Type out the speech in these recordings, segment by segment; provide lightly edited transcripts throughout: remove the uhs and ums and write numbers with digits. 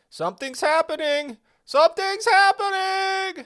Something's happening! Something's happening!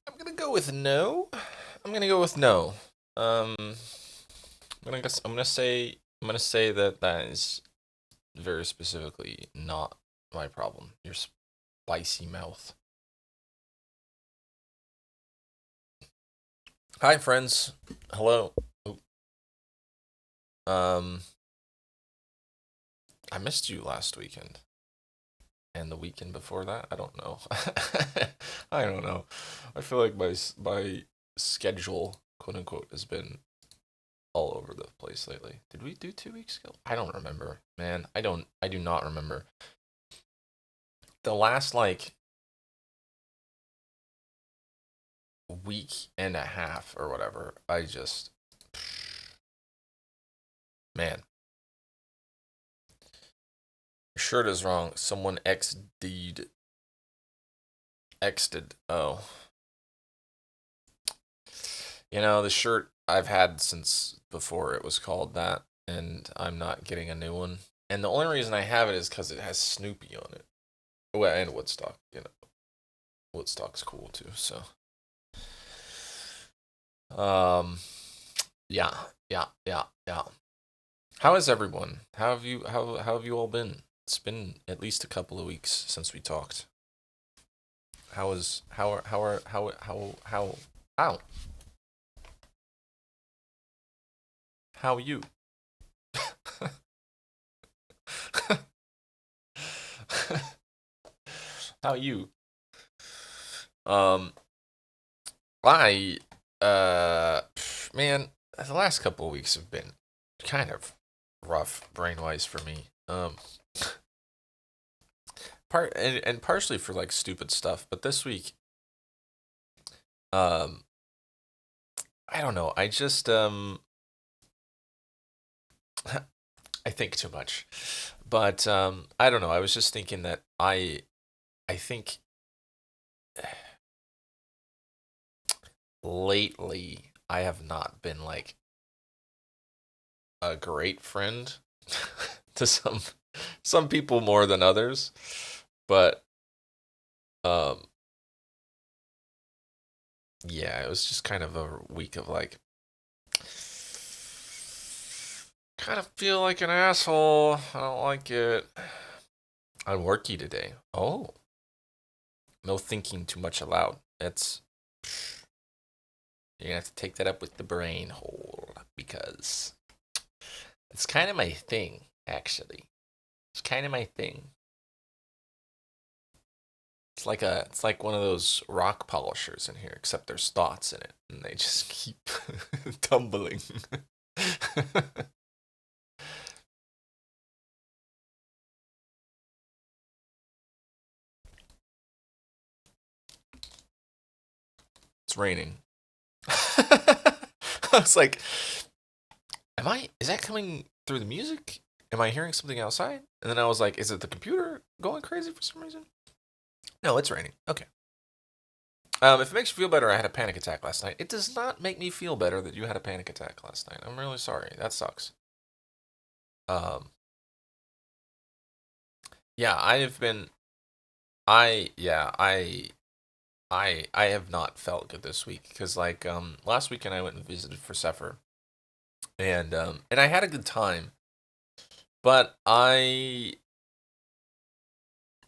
I'm gonna go with no. I'm gonna go with no. I'm gonna say that that is very specifically not my problem. Your spicy mouth. Hi, friends. Hello. Oh, Um, I missed you last weekend and the weekend before that. I don't know. I don't know. I feel like my schedule, quote unquote, has been all over the place lately. Did we do 2 weeks ago? I don't remember, man. I do not remember. The last like week and a half or whatever, I just, man, your shirt is wrong. Someone X'd. Oh, the shirt I've had since before it was called that, and I'm not getting a new one. And the only reason I have it is because it has Snoopy on it. Well, and Woodstock, Woodstock's cool too. So, um, yeah, yeah. How is everyone? How have you all been? It's been at least a couple of weeks since we talked. How is how how you? How you? Um, I man, the last couple of weeks have been kind of rough brain wise for me. And partially for like stupid stuff, but this week, um, I don't know. I just I think too much, but I don't know. I was just thinking that I think lately I have not been like a great friend to some people more than others, but um yeah, it was just kind of a week of like kind of feel like an asshole. I don't like it. I'm worky today. Oh, no thinking too much aloud. That's you're gonna have to take that up with the brain hole because it's kind of my thing, actually. It's kind of my thing. It's like one of those rock polishers in here, except there's thoughts in it, and they just keep tumbling. It's raining. I was like, am I? Is that coming through the music? Am I hearing something outside? And then I was like, is it the computer going crazy for some reason? No, it's raining. Okay. If it makes you feel better, I had a panic attack last night. It does not make me feel better that you had a panic attack last night. I'm really sorry. That sucks. Um, yeah, I have been. Yeah, I have not felt good this week because like last weekend I went and visited for Sefer and I had a good time, but I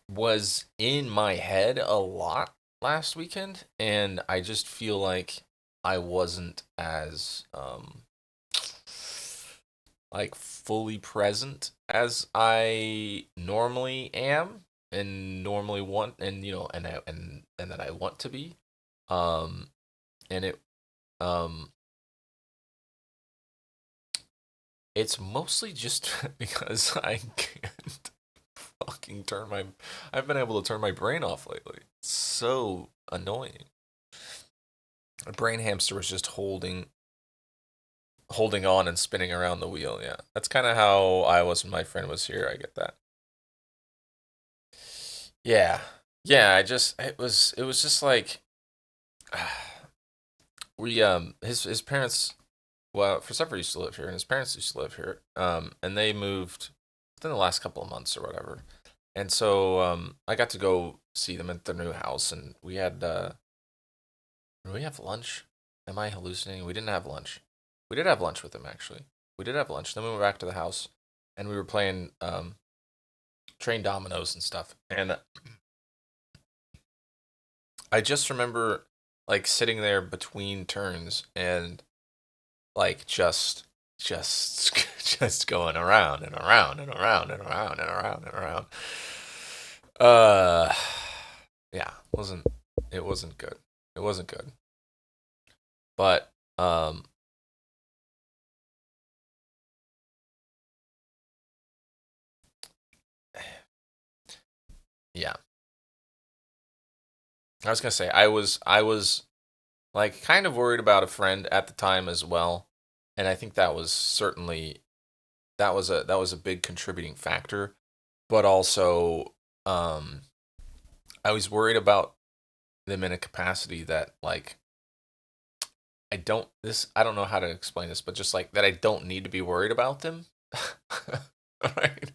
was in my head a lot last weekend, and I just feel like I wasn't as like fully present as I normally am and normally want and and that I want to be. Um and um it's mostly just because I can't fucking turn my I've been able to turn my brain off lately. It's so annoying. My brain hamster was just holding on and spinning around the wheel. Yeah. That's kind of how I was when my friend was here. I get that. Yeah. Yeah, it was just like we his parents well for Sefer used to live here and his parents used to live here and they moved within the last couple of months or whatever. And so I got to go see them at their new house and we had did we have lunch? Am I hallucinating? We didn't have lunch. We did have lunch with them actually. We did have lunch. Then we went back to the house and we were playing train dominoes and stuff. And I just remember like sitting there between turns and like just just going around and around and around and around and around and around. Uh yeah, it wasn't good. It wasn't good. But yeah. I was going to say I was like kind of worried about a friend at the time as well. And I think that was certainly that was a big contributing factor, but also um I was worried about them in a capacity that like I don't know how to explain this, but just like that I don't need to be worried about them. Right?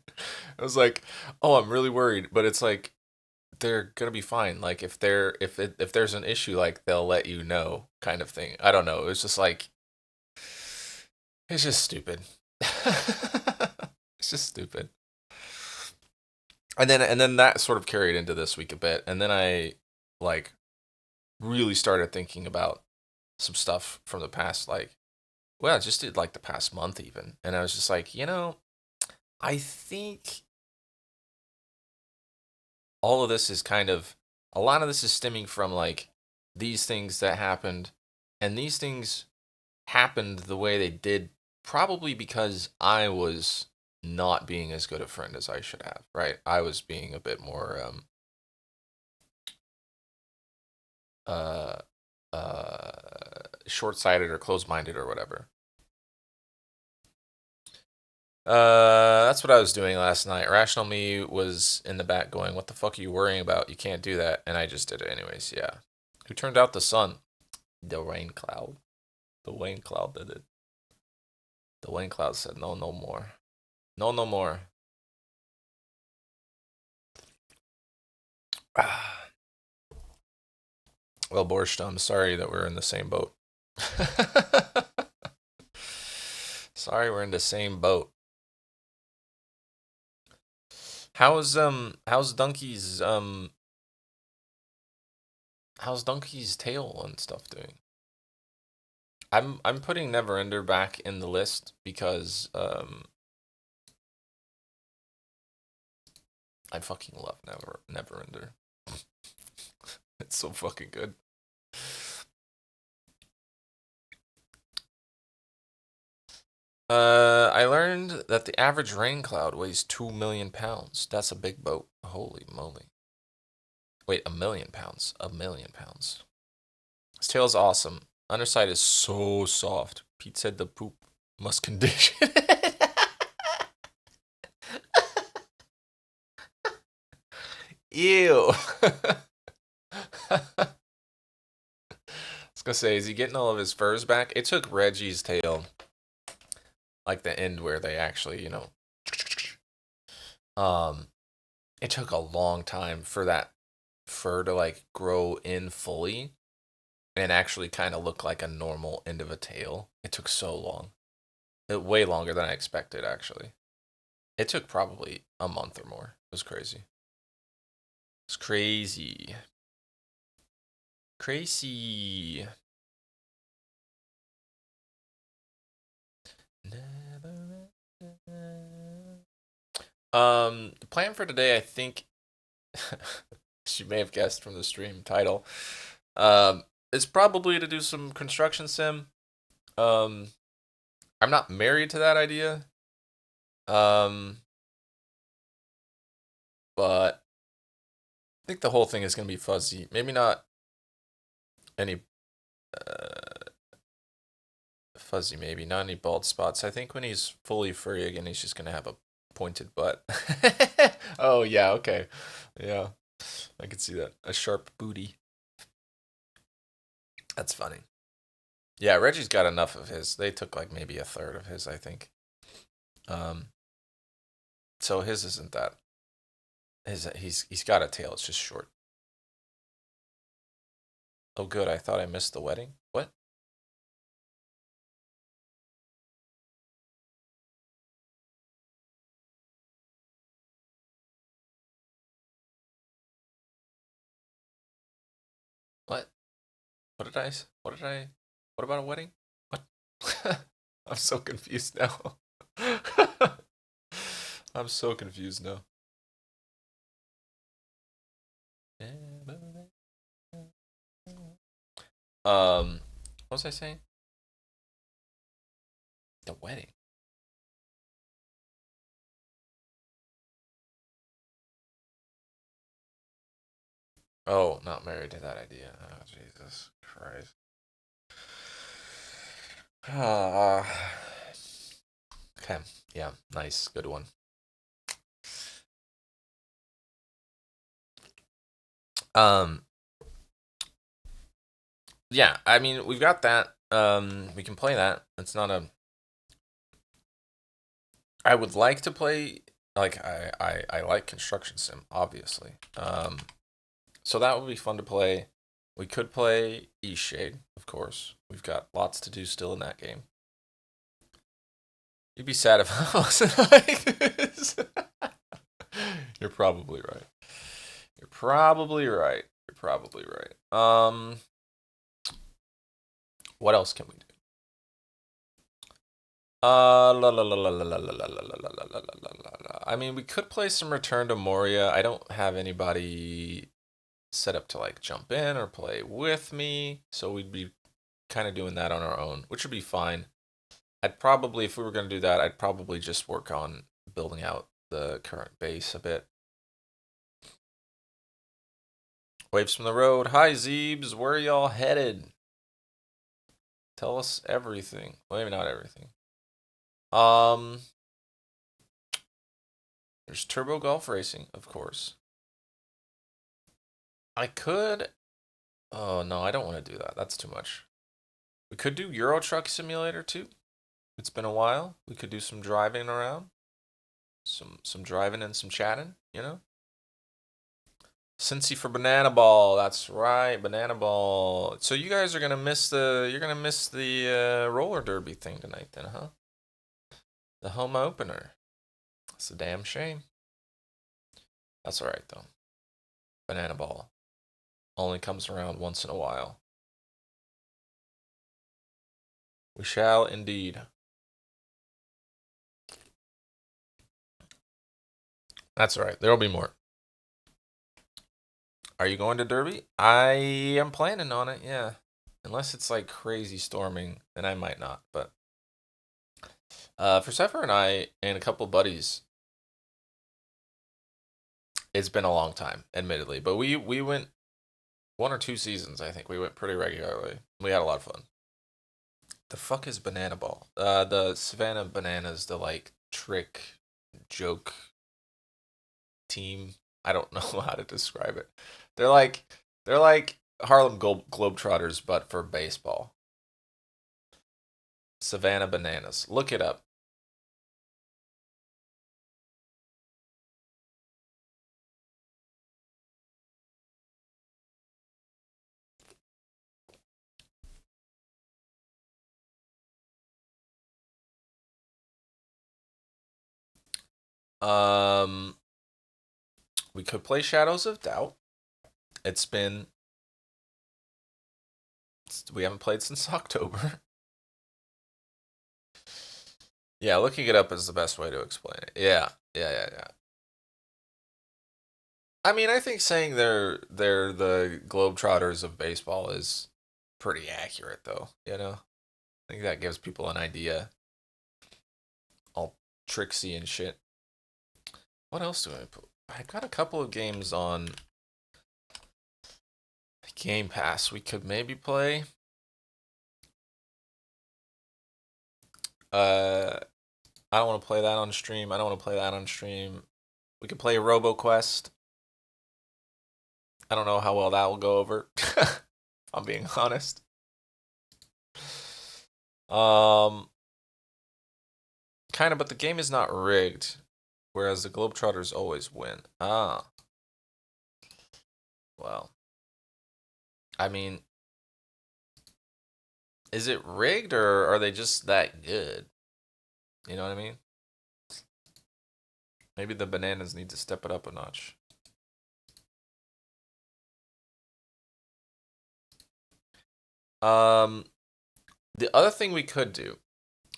I was like, "Oh, I'm really worried," but it's like they're gonna be fine. Like if there's an issue, like they'll let you know, kind of thing. I don't know. It's just like it's just stupid. It's just stupid. And then that sort of carried into this week a bit. And then I like really started thinking about some stuff from the past, like well, I just did like the past month even. And I was just like, I think all of this is kind of a lot of this is stemming from like these things that happened, and these things happened the way they did probably because I was not being as good a friend as I should have, right? I was being a bit more uh short-sighted or closed-minded or whatever. That's what I was doing last night. Rational me was in the back going, "What the fuck are you worrying about? You can't do that." And I just did it anyways. Yeah. Who turned out the sun? The rain cloud. The rain cloud did it. The rain cloud said, "No, no more. No, no more." Well, Borscht, I'm sorry that we're in the same boat. Sorry, we're in the same boat. How's Donkey's tail and stuff doing? I'm putting Neverender back in the list because I fucking love Neverender. It's so fucking good. I learned that the average rain cloud weighs 2 million pounds. That's a big boat. Holy moly. Wait, 1 million pounds. 1 million pounds. His tail is awesome. Underside is so soft. Pete said the poop must condition it. Ew. I was gonna say, is he getting all of his furs back? It took Reggie's tail, like the end where they actually, um, it took a long time for that fur to like grow in fully and actually kind of look like a normal end of a tail. It took so long. Way longer than I expected, actually. It took probably a month or more. It was crazy. It's crazy. Crazy. The plan for today, I think, as you may have guessed from the stream title, is probably to do some construction sim. Um, I'm not married to that idea. But I think the whole thing is gonna be fuzzy. Maybe not any fuzzy. Maybe not any bald spots. I think when he's fully furry again, he's just gonna have a pointed butt. Oh yeah, okay, yeah, I can see that. A sharp booty. That's funny. Yeah, Reggie's got enough of his. They took like maybe a third of his, I think. Um, so his isn't that. He's got a tail. It's just short. Oh, good. I thought I missed the wedding. What? What? What did I? What did I? What about a wedding? What? I'm so confused now. I'm so confused now. What was I saying? The wedding. Oh, not married to that idea. Oh, Jesus Christ. Ah. Okay. Yeah. Nice. Good one. Um. Yeah. I mean, we've got that. We can play that. It's not a. I would like to play. Like I like construction sim, obviously. So that would be fun to play. We could play East Shade, of course. We've got lots to do still in that game. You'd be sad if I wasn't like this. You're probably right. You're probably right. You're probably right. What else can we do? La la la la la la la la la la la la la la. I mean, we could play some Return to Moria. I don't have anybody set up to like jump in or play with me, so we'd be kind of doing that on our own, which would be fine. I'd probably, if we were going to do that, I'd probably just work on building out the current base a bit. Waves from the road. Hi, Zeebs. Where are y'all headed? Tell us everything. Well, maybe not everything. There's Turbo Golf Racing, of course. I could. Oh no, I don't want to do that. That's too much. We could do Euro Truck Simulator too. It's been a while. We could do some driving around, some driving and some chatting. You know. Cincy for Banana Ball. That's right, Banana Ball. So you guys are gonna miss the roller derby thing tonight, then, huh? The home opener. It's a damn shame. That's all right though. Banana Ball only comes around once in a while. We shall indeed. That's all right. There'll be more. Are you going to Derby? I am planning on it, yeah. Unless it's like crazy storming, then I might not. But for Zephyr and I and a couple buddies, it's been a long time, admittedly. But we went 1 or 2 seasons, I think. We went pretty regularly. We had a lot of fun. The fuck is Banana Ball? The Savannah Bananas, the like trick joke team. I don't know how to describe it. They're like they're like Harlem Globetrotters, but for baseball. Savannah Bananas. Look it up. Um, we could play Shadows of Doubt. It's been we haven't played since October. Yeah, looking it up is the best way to explain it. Yeah. I mean, I think saying they're the Globetrotters of baseball is pretty accurate, though. You know, I think that gives people an idea. All tricksy and shit. What else do I put? I got a couple of games on Game Pass we could maybe play. Uh, I don't want to play that on stream. I don't want to play that on stream. We could play RoboQuest. I don't know how well that will go over. If I'm being honest. Um, kind of, but the game is not rigged, whereas the Globetrotters always win. Ah, well. I mean, is it rigged or are they just that good? You know what I mean? Maybe the bananas need to step it up a notch. Um, the other thing we could do,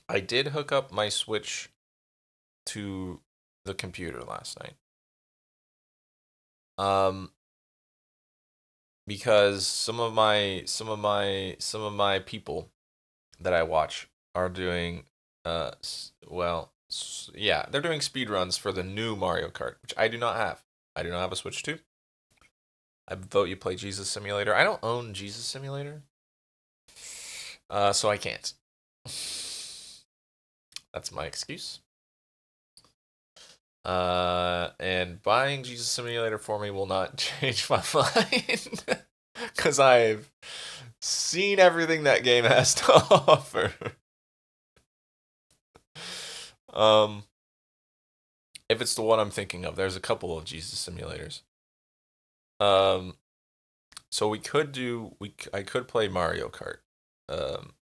I did hook up my Switch to the computer last night. Um, because some of my people that I watch are doing yeah, they're doing speed runs for the new Mario Kart, which I do not have. I do not have a Switch 2. I vote you play Jesus Simulator. I don't own Jesus Simulator. So I can't. That's my excuse. And buying Jesus Simulator for me will not change my mind. Because I've seen everything that game has to offer. Um, if it's the one I'm thinking of, there's a couple of Jesus Simulators. So we could do I could play Mario Kart. Um,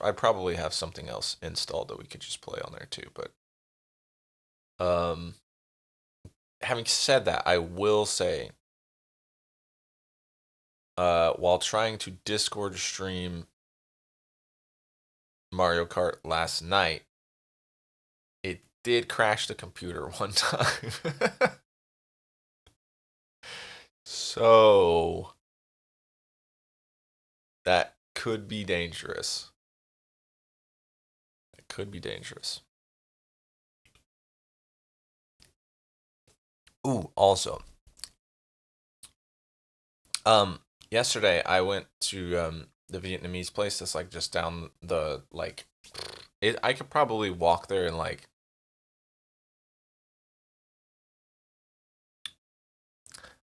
I probably have something else installed that we could just play on there too. But um, having said that, I will say, while trying to Discord stream Mario Kart last night, it did crash the computer one time. So that could be dangerous. It could be dangerous. Ooh, also, um, yesterday I went to the Vietnamese place that's like just down the like. I could probably walk there in like.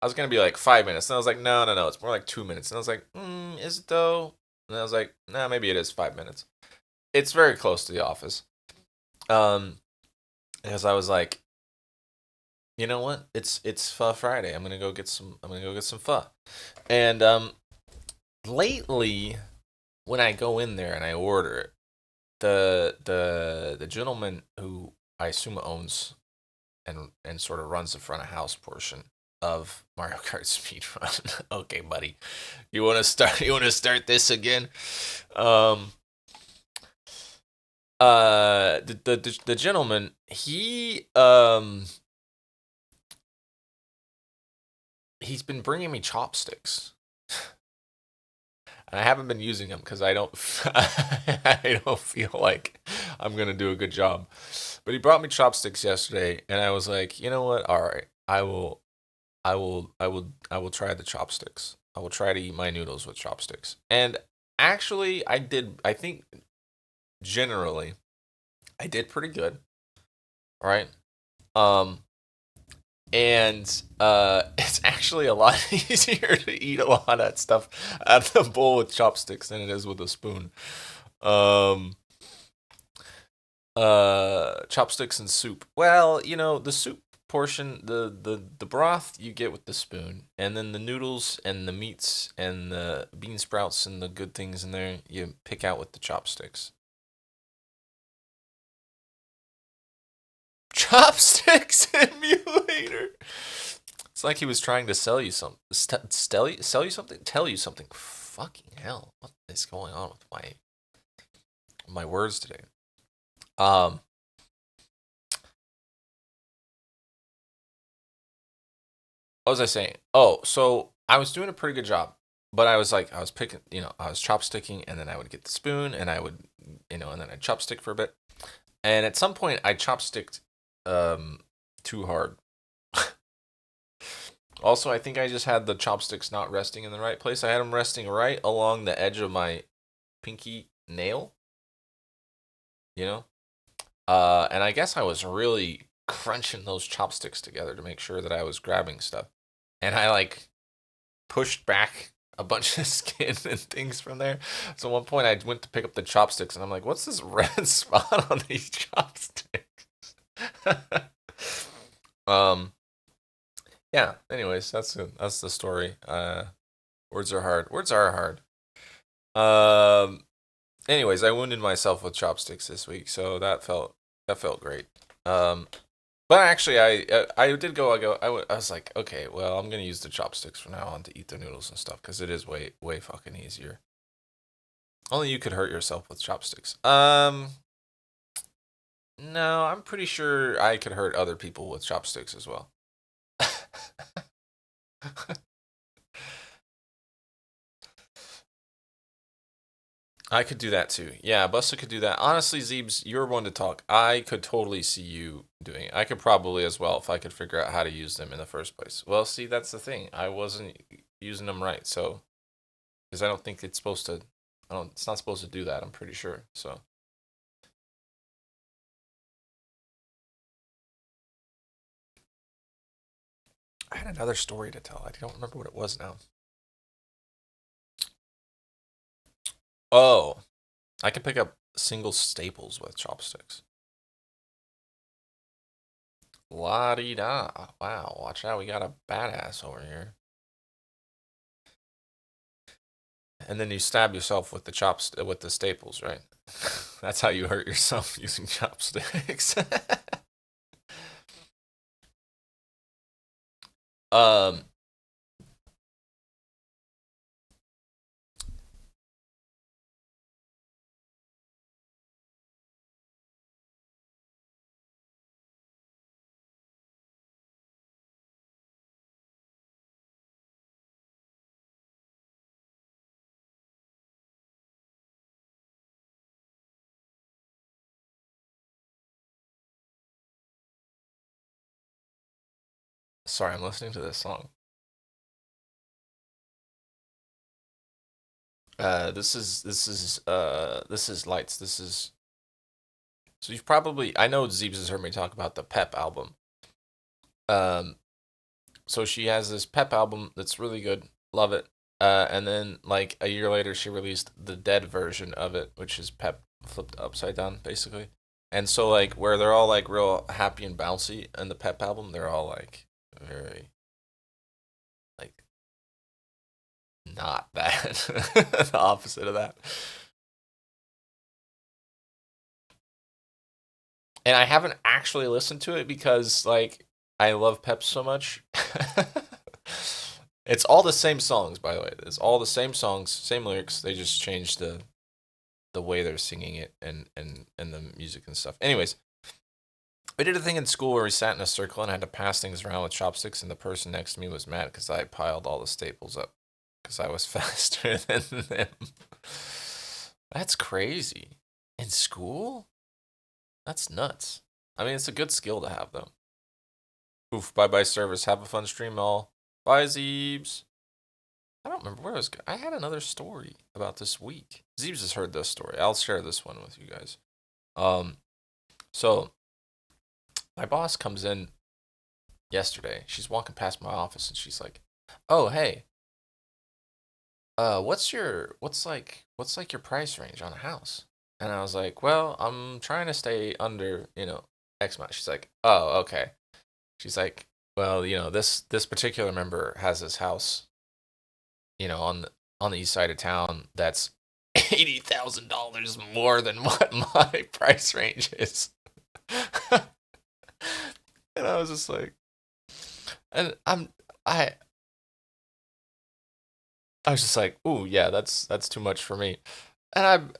I was gonna be like 5 minutes, and I was like, no, no, no, it's more like 2 minutes, and I was like, is it though? And I was like, nah, maybe it is 5 minutes. It's very close to the office. Um, because I was like, you know what? It's Pho Friday. I'm gonna go get some pho. And lately, when I go in there and I order it, the gentleman who I assume owns and sort of runs the front of house portion of Mario Kart Speedrun. Okay, buddy, you want to start? You want to start this again? Um, the gentleman, he's been bringing me chopsticks. And I haven't been using them because I don't I don't feel like I'm gonna do a good job. But he brought me chopsticks yesterday, and I was like, you know what? All right, I will try the chopsticks. I will try to eat my noodles with chopsticks. And actually, I did. I think generally I did pretty good. Right. Um, and it's actually a lot easier to eat a lot of that stuff out of the bowl with chopsticks than it is with a spoon. Um, chopsticks and soup. Well, the soup portion, the broth you get with the spoon, and then the noodles and the meats and the bean sprouts and the good things in there you pick out with the chopsticks. Chopsticks emulator. It's like he was trying to sell you some, sell you something, tell you something. Fucking hell, what is going on with my words today? Um, what was I saying? Oh, so I was doing a pretty good job, but I was like, I was picking, I was chopsticking, and then I would get the spoon, and I would, and then I'd chopstick for a bit, and at some point I chopsticked, too hard. Also, I think I just had the chopsticks not resting in the right place. I had them resting right along the edge of my pinky nail, you know? And I guess I was really crunching those chopsticks together to make sure that I was grabbing stuff. And I like pushed back a bunch of skin and things from there. So at one point I went to pick up the chopsticks and I'm like, what's this red spot on these chopsticks? um yeah, anyways, that's the story. Words are hard. Words are hard. Um anyways, I wounded myself with chopsticks this week, so that felt great. Um But actually, I did go. I was like, okay, well, I'm gonna use the chopsticks from now on to eat the noodles and stuff because it is way fucking easier. Only you could hurt yourself with chopsticks. No, I'm pretty sure I could hurt other people with chopsticks as well. I could do that too. Yeah, Busta could do that. Honestly, Zeebs, you're one to talk. I could totally see you doing it. I could probably as well if I could figure out how to use them in the first place. Well, see, that's the thing. I wasn't using them right, so because I don't think it's supposed to. I don't. It's not supposed to do that. I'm pretty sure. So I had another story to tell. I don't remember what it was now. Oh, I can pick up single staples with chopsticks. La-di-da. Wow, watch out, we got a badass over here. And then you stab yourself with with the staples, right? That's how you hurt yourself using chopsticks. um, sorry, I'm listening to this song. This is Lights. This is so you've probably I know Zeebs has heard me talk about the Pep album. Um, so she has this Pep album that's really good. Love it. And then like a year later, she released the Dead version of it, which is Pep flipped upside down, basically. And so like where they're all like real happy and bouncy, and the Pep album, they're all like very like not that, the opposite of that. And I haven't actually listened to it because like I love Pep so much. It's all the same songs, by the way. It's all the same songs, same lyrics. They just changed the way they're singing it and the music and stuff. Anyways, we did a thing in school where we sat in a circle and had to pass things around with chopsticks, and the person next to me was mad because I piled all the staples up because I was faster than them. That's crazy. In school? That's nuts. I mean, it's a good skill to have, though. Oof, bye bye service. Have a fun stream, all. Bye, Zeebs. I don't remember where I was. I had another story about this week. Zeebs has heard this story. I'll share this one with you guys. Um, so my boss comes in yesterday. She's walking past my office and she's like, "Oh, hey, what's like your price range on a house?" And I was like, "Well, I'm trying to stay under, X amount." She's like, "Oh, okay." She's like, "Well, this particular member has this house, on the east side of town that's $80,000 more than what my price range is." And I was just like, and I I was just like, "Ooh, yeah, that's too much for me." And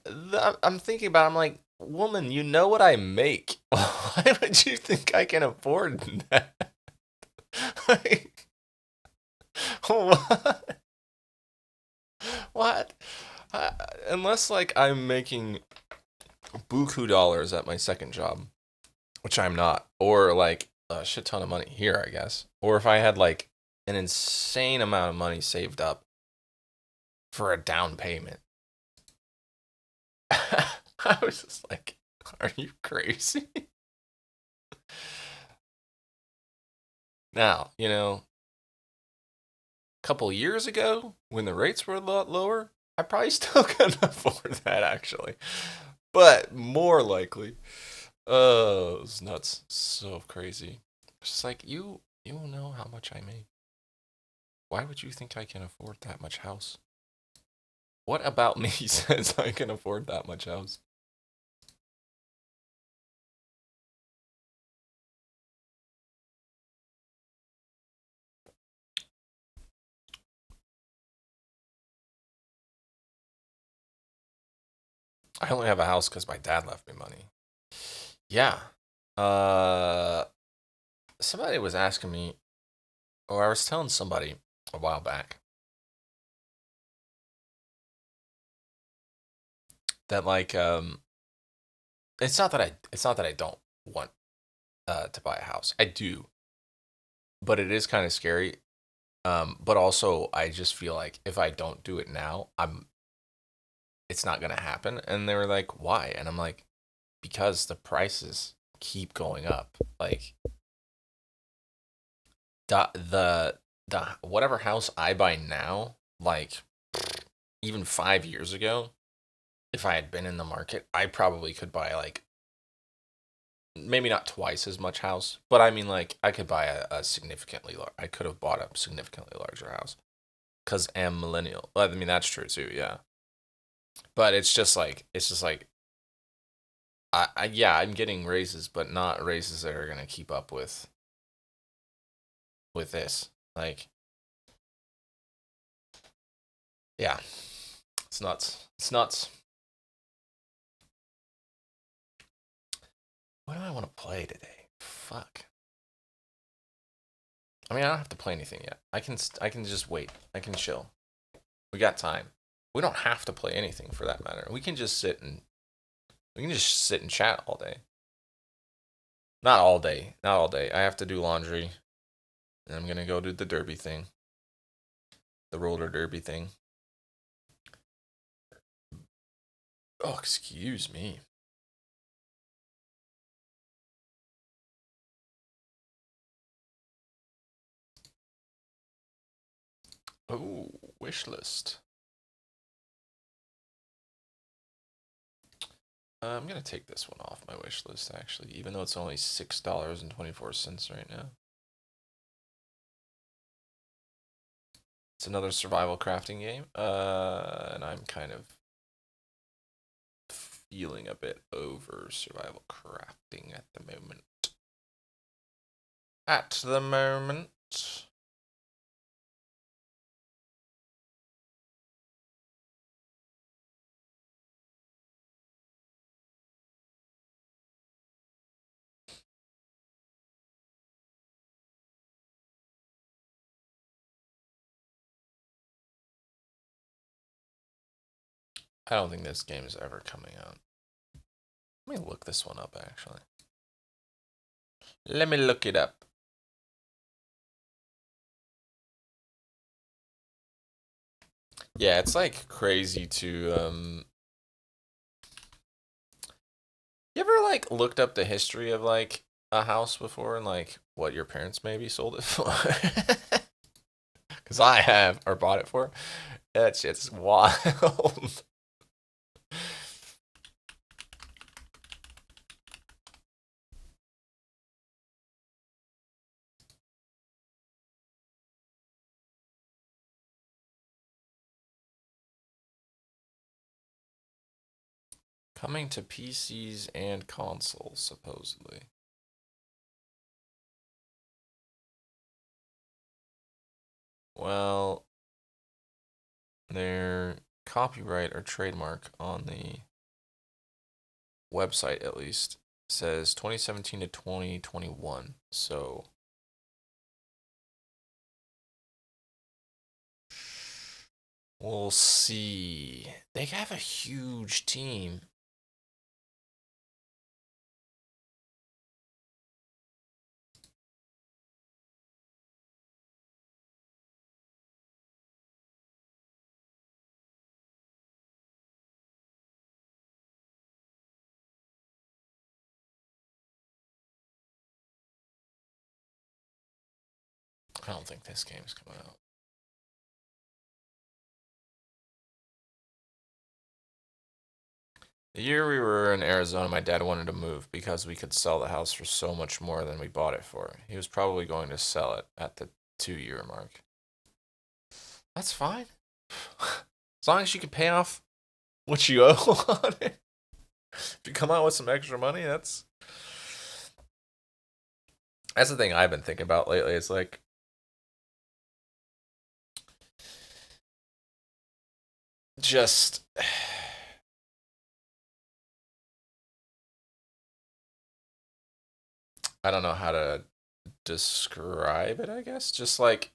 I'm thinking about it, I'm like, "Woman, you know what I make. Why would you think I can afford that?" Like, what? What? Uh, Unless like I'm making buku dollars at my second job, which I'm not, or like a shit ton of money here, I guess, or if I had like an insane amount of money saved up for a down payment. I was just like, are you crazy? Now, a couple years ago when the rates were a lot lower, I probably still couldn't afford that actually. But more likely, it was nuts. So crazy. It's just like you know how much I make. Why would you think I can afford that much house? What about me says I can afford that much house? I only have a house because my dad left me money. Yeah. Uh, Somebody was asking me, or I was telling somebody a while back that like it's not that I don't want to buy a house. I do, but it is kind of scary. But also I just feel like if I don't do it now, it's not gonna happen. And they were like, "Why?" And I'm like, "Because the prices keep going up. Like the whatever house I buy now, like even 5 years ago, if I had been in the market, I probably could buy like maybe not twice as much house, but I mean, like, I could buy a significantly I could have bought a significantly larger house because I'm millennial. Well, I mean, that's true too, yeah. But it's just like, yeah, I'm getting raises, but not raises that are gonna keep up with this. Like, yeah, it's nuts. It's nuts. What do I want to play today? Fuck. I mean, I don't have to play anything yet. I can just wait. I can chill. We got time. We don't have to play anything for that matter. We can just sit and chat all day. Not all day. Not all day. I have to do laundry. And I'm gonna go do the derby thing. The roller derby thing. Oh, excuse me. Oh, wish list. I'm gonna take this one off my wish list actually, even though it's only $6.24 right now. It's another survival crafting game, and I'm kind of feeling a bit over survival crafting at the moment. At the moment. I don't think this game is ever coming out. Let me look this one up, actually. Let me look it up. Yeah, it's like crazy to you ever like looked up the history of like a house before and like what your parents maybe sold it for? Cuz I have or bought it for. That shit's wild. Coming to PCs and consoles supposedly. Well, their copyright or trademark on the website at least says 2017 to 2021. So we'll see. They have a huge team. I don't think this game's coming out. The year we were in Arizona, my dad wanted to move because we could sell the house for so much more than we bought it for. He was probably going to sell it at the 2 year mark. That's fine. As long as you can pay off what you owe on it. If you come out with some extra money, that's the thing I've been thinking about lately. It's like just I don't know how to describe it, I guess. Just like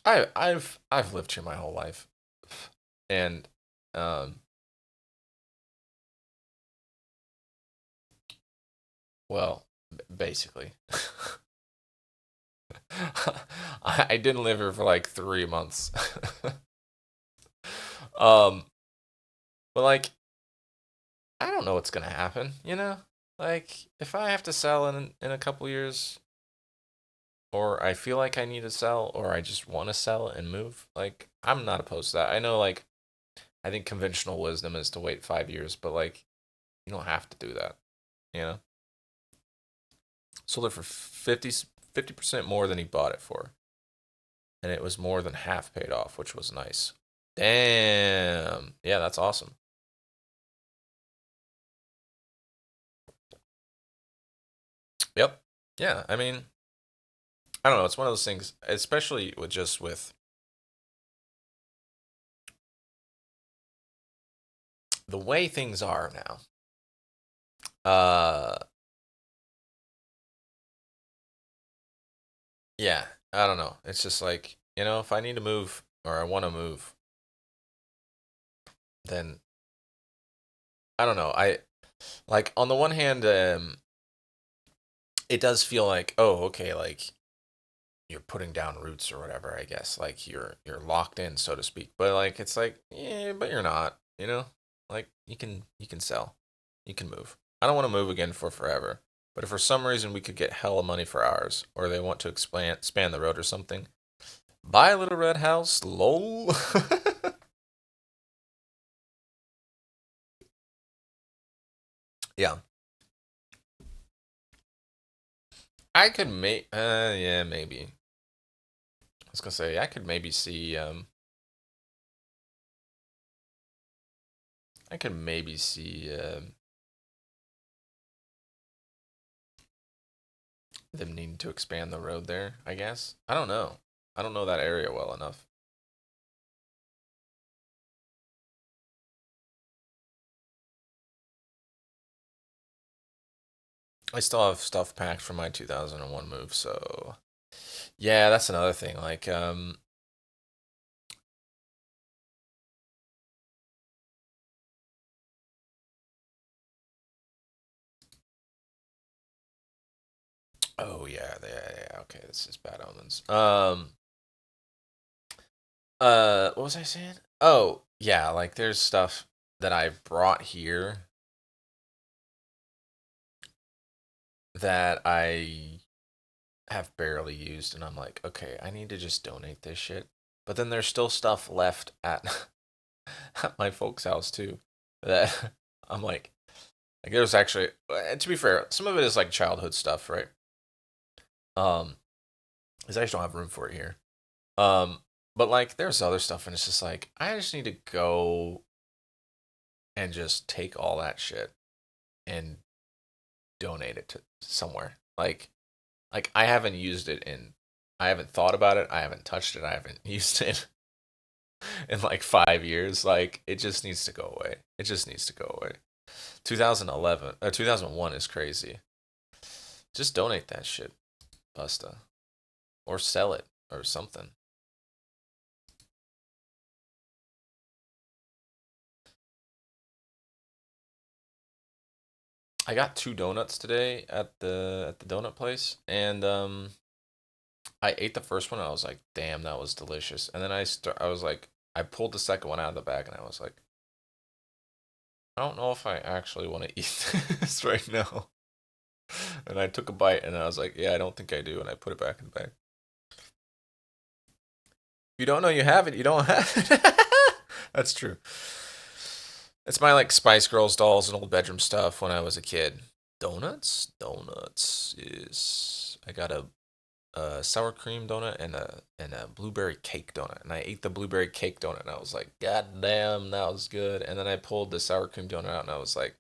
I've lived here my whole life. And um well, basically. I didn't live here for like 3 months. um but like I don't know what's gonna happen, you know? Like if I have to sell in a couple years, or I feel like I need to sell, or I just want to sell and move, like I'm not opposed to that. I know, like I think conventional wisdom is to wait 5 years, but like You don't have to do that, you know? Sold it for 50% more than he bought it for. And it was more than half paid off, which was nice. Damn. Yeah, that's awesome. Yep. Yeah, I mean, I don't know. It's one of those things, especially with the way things are now. Uh, yeah, I don't know. It's just like, if I need to move or I want to move, then I don't know. I like on the one hand, it does feel like, oh, okay, like you're putting down roots or whatever, I guess. Like you're locked in, so to speak. But like it's like, yeah, but you're not, you know? Like you can sell. You can move. I don't want to move again for forever. But if for some reason we could get hella money for ours, or they want to expand the road or something, buy a little red house, lol. Yeah. I could make yeah, maybe. I was gonna say I could maybe see them needing to expand the road there, I guess. I don't know. I don't know that area well enough. I still have stuff packed from my 2001 move, so yeah, that's another thing. Like, oh yeah, yeah, yeah. Okay, this is bad omens. What was I saying? Oh yeah, like there's stuff that I brought here that I have barely used, and I'm like, okay, I need to just donate this shit. But then there's still stuff left at, at my folks' house too that I'm like there's actually, to be fair, some of it is like childhood stuff, right? Um, because I just don't have room for it here. Um, but like there's other stuff, and it's just like I just need to go and just take all that shit and donate it to somewhere. Like I haven't used it I haven't thought about it. I haven't touched it. I haven't used it in like 5 years. Like it just needs to go away. It just needs to go away. 2011 or 2001 is crazy. Just donate that shit, Busta, or sell it or something. I got two donuts today at the donut place, and I ate the first one. And I was like, "Damn, that was delicious." And then I was like, I pulled the second one out of the bag, and I was like, I don't know if I actually want to eat this right now. And I took a bite, and I was like, yeah, I don't think I do, and I put it back in the bag. If you don't know you have it, you don't have it. That's true. It's my like Spice Girls dolls and old bedroom stuff when I was a kid. Donuts is I got a sour cream donut and a blueberry cake donut, and I ate the blueberry cake donut, and I was like, God damn, that was good. And then I pulled the sour cream donut out, and I was like,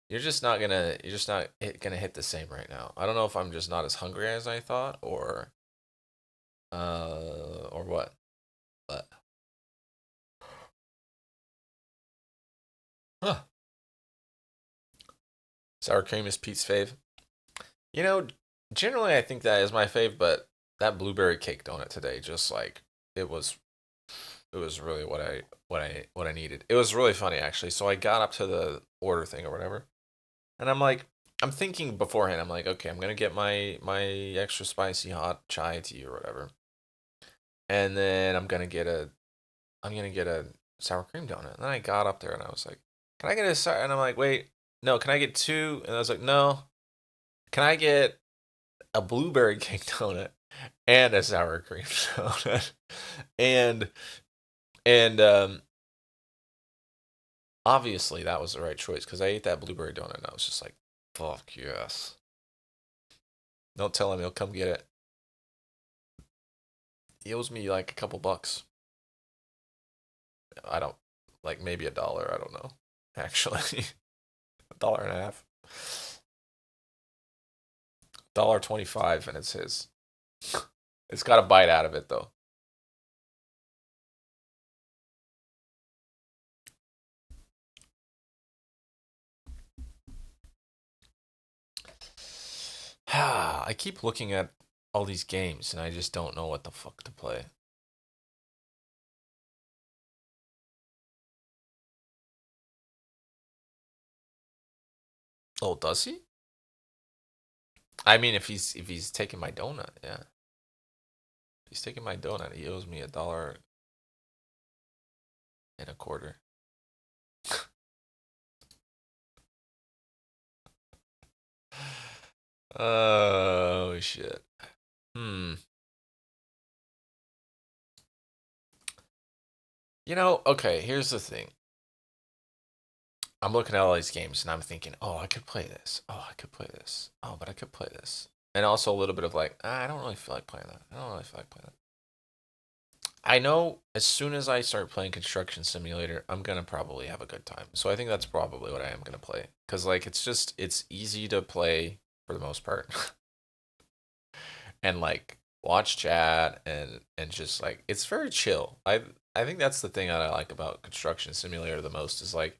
you're just not gonna hit the same right now. I don't know if I'm just not as hungry as I thought, or what, but huh. Sour cream is Pete's fave. You know, generally I think that is my fave, but that blueberry cake donut today, just like it was, it was really what I needed. It was really funny actually. So I got up to the order thing or whatever, and I'm thinking beforehand. I'm like, okay, I'm gonna get my extra spicy hot chai tea or whatever, and then I'm gonna get a sour cream donut. And then I got up there and I was like, can I get a sour? And I'm like, wait, no, can I get two? And I was like, no, can I get a blueberry cake donut and a sour cream donut? And and Obviously, that was the right choice because I ate that blueberry donut and I was just like, fuck yes. Don't tell him, he'll come get it. He owes me like a couple bucks. I don't, like maybe $1. I don't know. Actually, $1.50. $1.25 and it's his. It's got a bite out of it though. I keep looking at all these games and I just don't know what the fuck to play. Oh, does he? I mean, if he's taking my donut, yeah. If he's taking my donut, he owes me $1.25. Oh shit. Hmm. Okay, here's the thing. I'm looking at all these games and I'm thinking, oh, I could play this. Oh, I could play this. Oh, but I could play this. And also a little bit of like, I don't really feel like playing that. I don't really feel like playing that. I know as soon as I start playing Construction Simulator, I'm gonna probably have a good time. So I think that's probably what I am gonna play. Cause like it's easy to play for the most part. And like watch chat and just like it's very chill. I think that's the thing that I like about Construction Simulator the most is like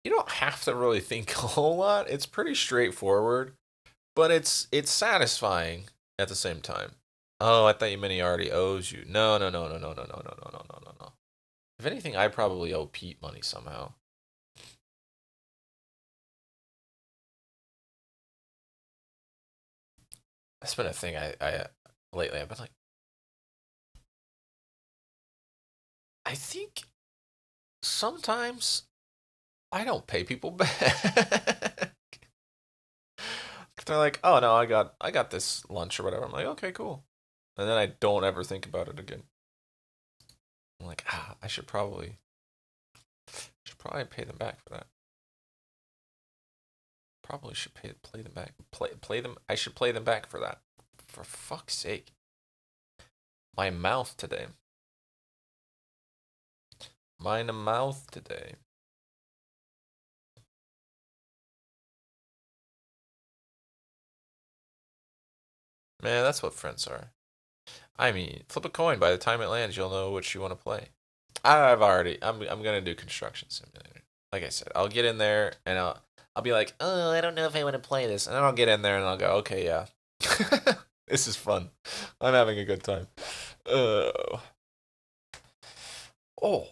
you don't have to really think a whole lot. It's pretty straightforward, but it's satisfying at the same time. Oh, I thought you meant he already owes you. No, no, no, no, no, no, no, no, no, no, no, no, no. If anything, I probably owe Pete money somehow. That's been a thing I lately. I've been like, I think sometimes I don't pay people back. They're like, oh no, I got this lunch or whatever. I'm like, okay, cool. And then I don't ever think about it again. I'm like, I should probably pay them back for that. Probably should play them back. Play them. I should play them back for that. For fuck's sake. My mouth today. Mine mouth today. Man, that's what friends are. I mean, flip a coin. By the time it lands, you'll know which you want to play. I'm gonna do Construction Simulator. Like I said, I'll get in there and I'll be like, oh, I don't know if I want to play this, and then I'll get in there and I'll go, okay, yeah, this is fun. I'm having a good time. Uh, oh,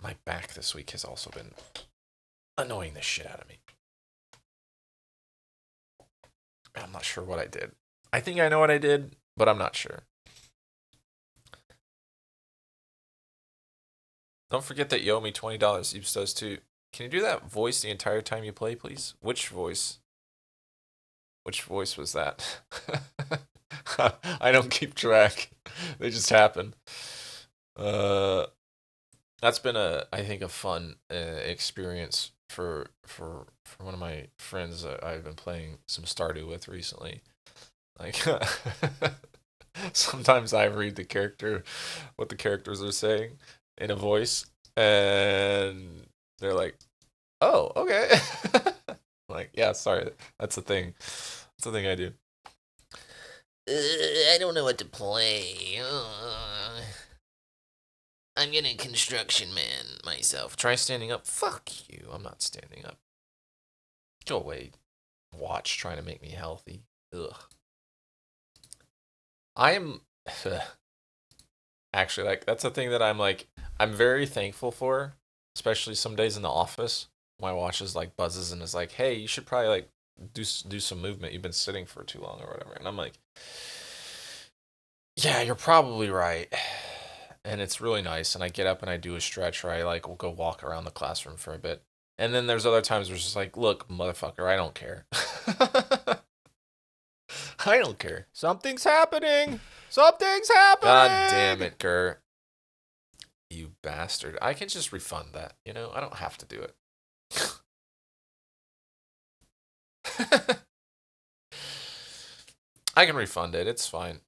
my back this week has also been annoying the shit out of me. I'm not sure what I did. I think I know what I did, but I'm not sure. Don't forget that you owe me $20. Eeps does too. Can you do that voice the entire time you play, please? Which voice? Which voice was that? I don't keep track. They just happen. Uh, that's been I think a fun experience for one of my friends that I've been playing some Stardew with recently. Like sometimes I read what the characters are saying in a voice, and they're like, "Oh, okay." Like, yeah, sorry, that's the thing. That's the thing I do. I don't know what to play. I'm gonna construction man myself. Try standing up. Fuck you. I'm not standing up. Go away. Watch trying to make me healthy. Ugh. I am actually like that's a thing that I'm very thankful for, especially some days in the office. My watch is like buzzes and is like, "Hey, you should probably like do some movement. You've been sitting for too long or whatever." And I'm like, "Yeah, you're probably right." And it's really nice. And I get up and I do a stretch or I like will go walk around the classroom for a bit. And then there's other times where it's just like, look, motherfucker, I don't care. I don't care. Something's happening. Something's happening. God damn it, Gur. You bastard. I can just refund that, you know? I don't have to do it. I can refund it. It's fine.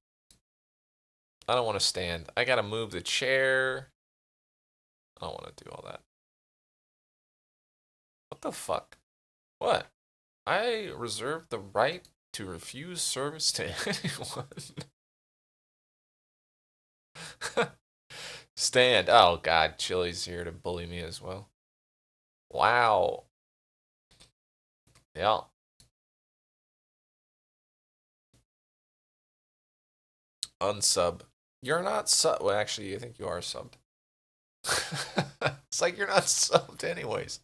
I don't want to stand. I gotta move the chair. I don't want to do all that. What the fuck? What? I reserve the right to refuse service to anyone. Stand. Oh god, Chili's here to bully me as well. Wow. Yeah. Unsub. You're not sub. Well, actually, I think you are subbed. It's like you're not subbed anyways.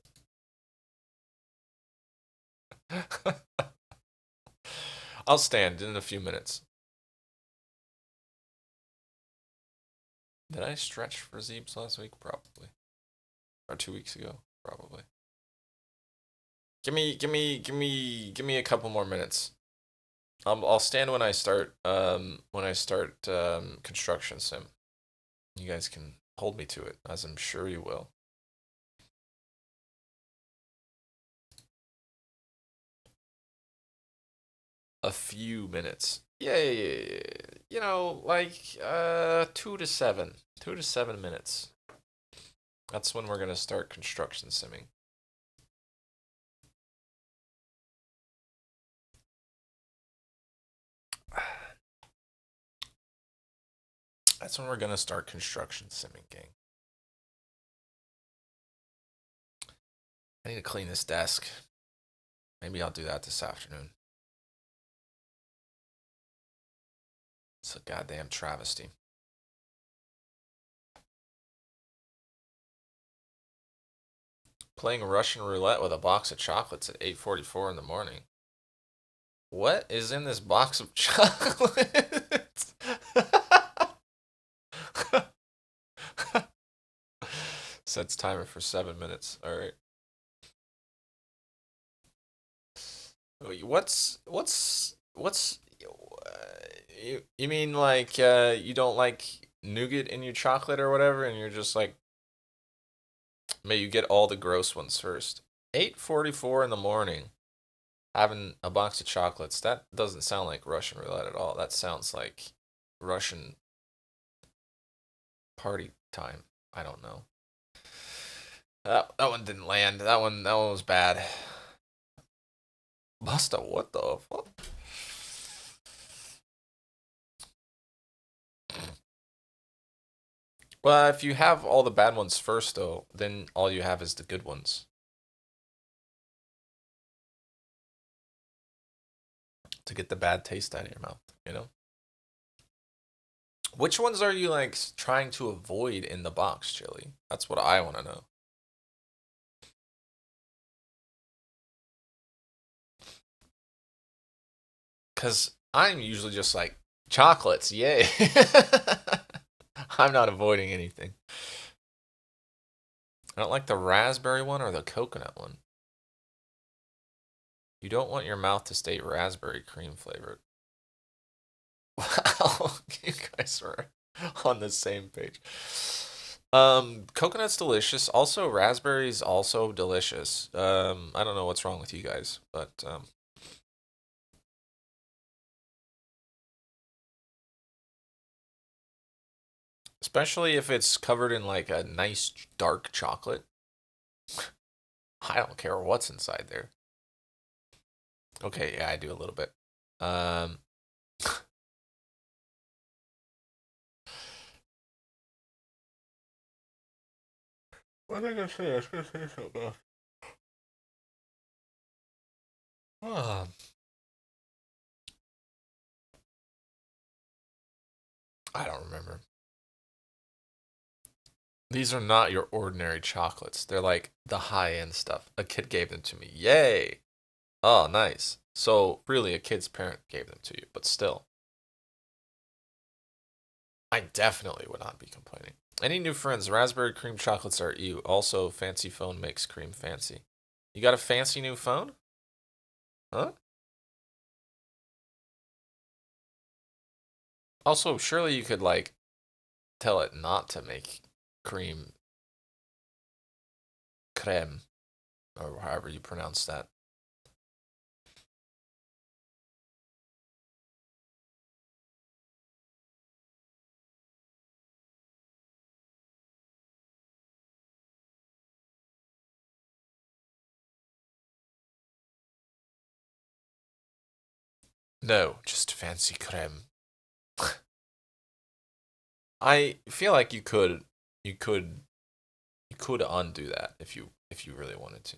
I'll stand in a few minutes. Did I stretch for Zeebs last week? Probably. Or 2 weeks ago? Probably. Give me a couple more minutes. I'll stand when I start construction sim. You guys can hold me to it, as I'm sure you will. A few minutes. Yeah. You know, like 2 to 7. 2 to 7 minutes. That's when we're gonna start construction simming. That's when we're gonna start construction simming, gang. I need to clean this desk. Maybe I'll do that this afternoon. It's a goddamn travesty. Playing Russian roulette with a box of chocolates at 8:44 in the morning. What is in this box of chocolates? Sets timer for 7 minutes. All right. What's you mean like you don't like nougat in your chocolate or whatever, and you're just like, may you get all the gross ones first. 8:44 in the morning, having a box of chocolates. That doesn't sound like Russian roulette at all. That sounds like Russian party time. I don't know. That one didn't land. That one was bad. Busta, what the fuck? Well, if you have all the bad ones first, though, then all you have is the good ones. To get the bad taste out of your mouth, you know? Which ones are you, like, trying to avoid in the box, Chili? That's what I want to know. Because I'm usually just like, chocolates, yay. I'm not avoiding anything. I don't like the raspberry one or the coconut one. You don't want your mouth to stay raspberry cream flavored. Wow, you guys are on the same page. Coconut's delicious. Also, raspberry's also delicious. I don't know what's wrong with you guys, but especially if it's covered in like a nice dark chocolate. I don't care what's inside there. Okay, yeah, I do a little bit. What was I gonna say? I was gonna say something else. Ah, I don't remember. These are not your ordinary chocolates. They're like the high end stuff. A kid gave them to me. Yay! Oh, nice. So, really, a kid's parent gave them to you, but still. I definitely would not be complaining. Any new friends? Raspberry cream chocolates are you. Also, fancy phone makes cream fancy. You got a fancy new phone? Huh? Also, surely you could like tell it not to make cream creme or however you pronounce that. No, just fancy creme. I feel like you could you could undo that if you really wanted to.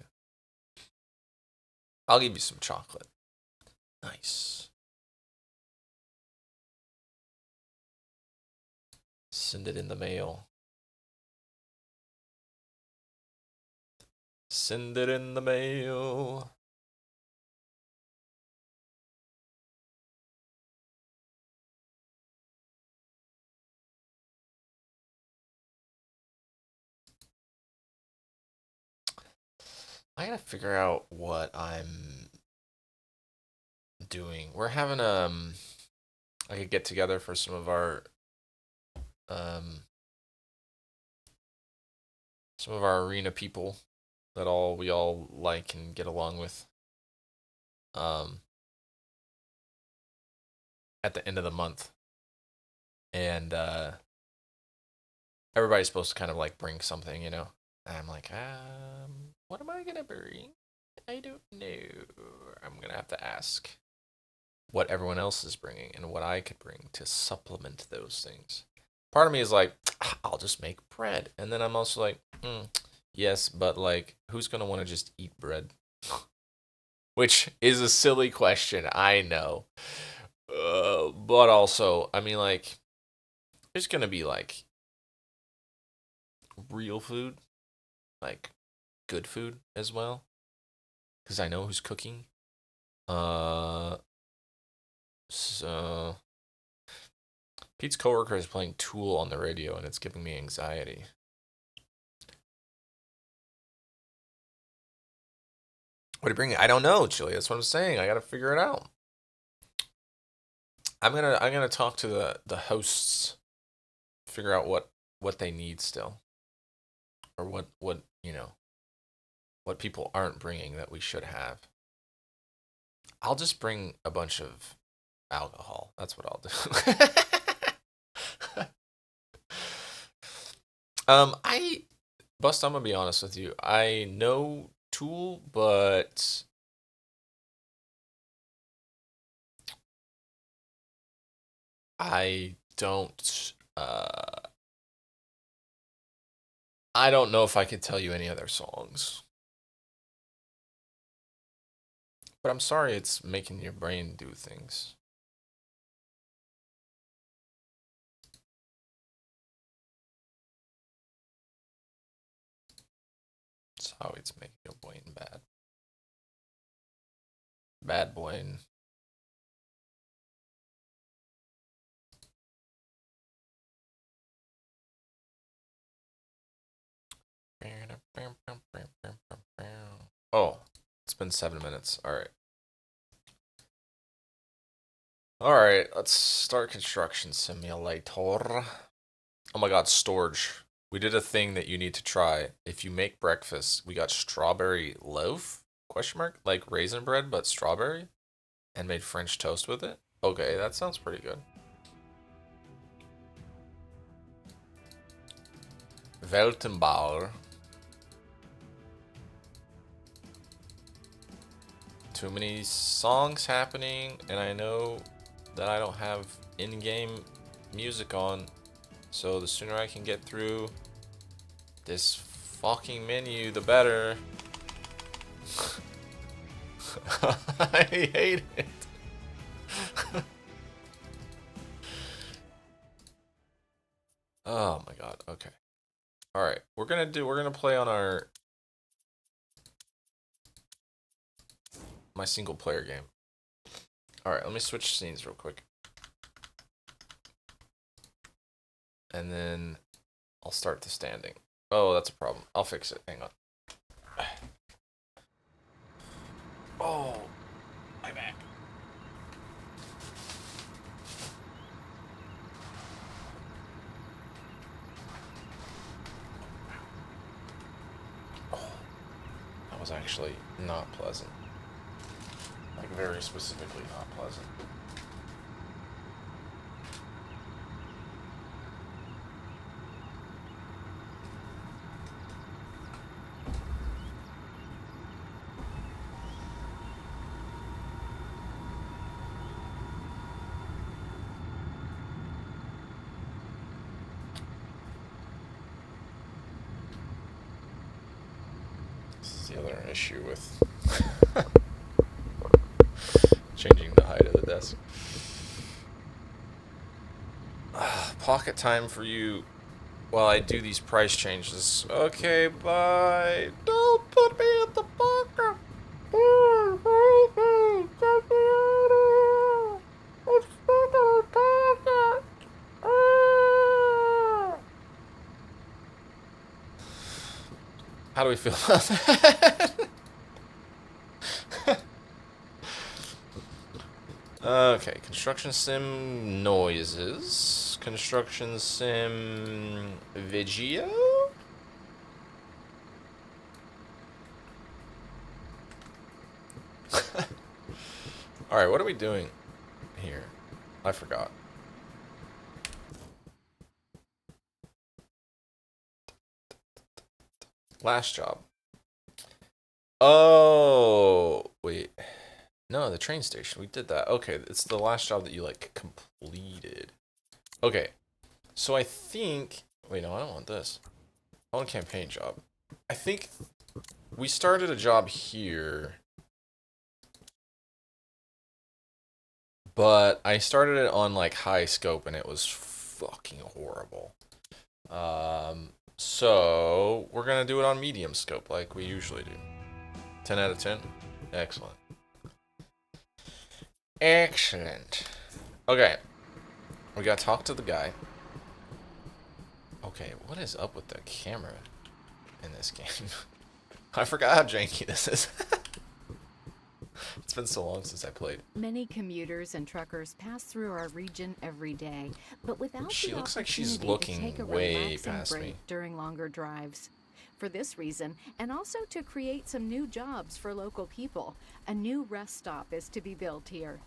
I'll give you some chocolate. Nice. Send it in the mail. Send it in the mail. I gotta figure out what I'm doing. We're having like a get together for um some of our arena people that all we all like and get along with. Um at the end of the month. And everybody's supposed to kind of like bring something, you know? And I'm like, what am I gonna bring? I don't know. I'm gonna have to ask what everyone else is bringing and what I could bring to supplement those things. Part of me is like, I'll just make bread. And then I'm also like, yes, but like, who's gonna want to just eat bread? Which is a silly question, I know. But also, I mean, like, there's gonna be like real food, like good food as well, because I know who's cooking. Uh, so Pete's coworker is playing Tool on the radio, and it's giving me anxiety. What do you bring? I don't know, Chili. That's what I'm saying. I gotta figure it out. I'm gonna talk to the hosts, figure out what they need still, or what what people aren't bringing that we should have. I'll just bring a bunch of alcohol. That's what I'll do. I Bust. I'm gonna be honest with you. I know Tool, but I don't. I don't know if I could tell you any other songs. But I'm sorry, it's making your brain do things. That's how it's making your brain bad. Bad brain. Oh, it's been 7 minutes. All right. All right, let's start construction simulator. Oh my god, storage. We did a thing that you need to try. If you make breakfast, we got strawberry loaf? Question mark? Like raisin bread, but strawberry? And made French toast with it? Okay, that sounds pretty good. Weltenbauer. Too many songs happening, and I know that I don't have in-game music on. So the sooner I can get through this fucking menu, the better. I hate it. Oh my god. Okay. All right. We're gonna play on our my single player game. All right. Let me switch scenes real quick. And then I'll start the standing. Oh, that's a problem. I'll fix it. Hang on. Oh, my back. was actually not pleasant. Like, very specifically not pleasant. This is the other issue with changing the height of the desk. Pocket time for you while I do these price changes. Okay, bye. Don't put me in the pocket. How do we feel about that? Okay, construction sim noises. Construction sim video? Alright, what are we doing here? I forgot. Last job. Oh, wait. No, the train station. We did that. Okay, it's the last job that you, like, completed. Okay, so I think... Wait, no, I don't want this. I want a campaign job. I think we started a job here. But I started it on, like, high scope, and it was fucking horrible. So we're gonna do it on medium scope, like we usually do. 10 out of 10? Excellent. Excellent. Okay. We gotta talk to the guy. Okay, what is up with the camera in this game? I forgot how janky this is. It's been so long since I played. Many commuters and truckers pass through our region every day, but without She the looks like she's opportunity to take a looking way relaxing past break me. during longer drives. For this reason, and also to create some new jobs for local people, a new rest stop is to be built here.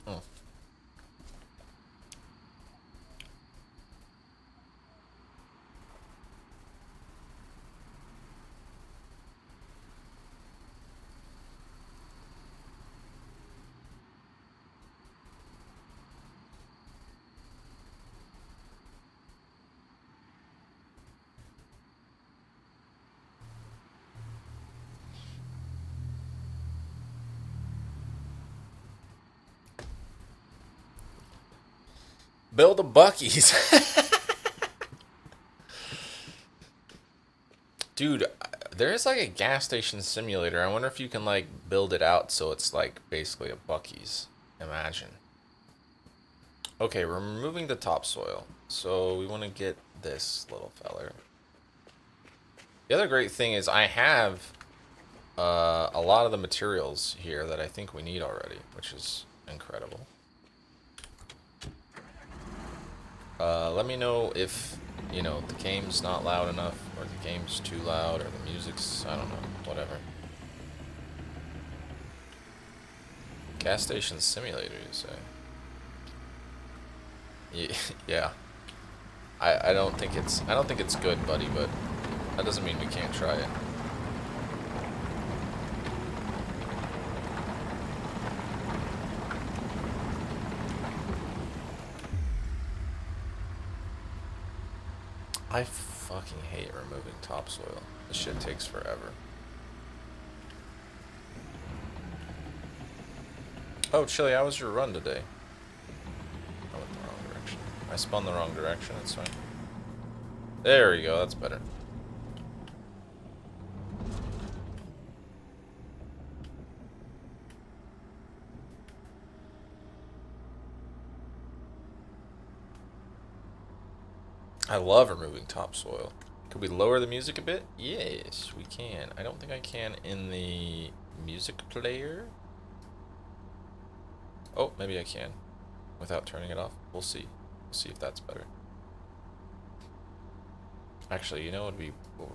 Oh. Build a Buc-ee's. Dude, there is like a gas station simulator. I wonder if you can like build it out so it's like basically a Buc-ee's. Imagine. Okay, we're removing the topsoil. So we want to get this little feller. The other great thing is I have a lot of the materials here that I think we need already, which is incredible. Let me know if, you know, the game's not loud enough, or the game's too loud, or the music's, I don't know, whatever. Gas station simulator, you say? Yeah. I don't think it's good, buddy, but that doesn't mean we can't try it. I fucking hate removing topsoil. This shit takes forever. Oh, Chili, how was your run today? I went the wrong direction. I spun the wrong direction, it's fine. There we go, that's better. I love removing topsoil. Could we lower the music a bit? Yes, we can. I don't think I can in the music player. Oh, maybe I can. Without turning it off. We'll see. We'll see if that's better. Actually, you know what would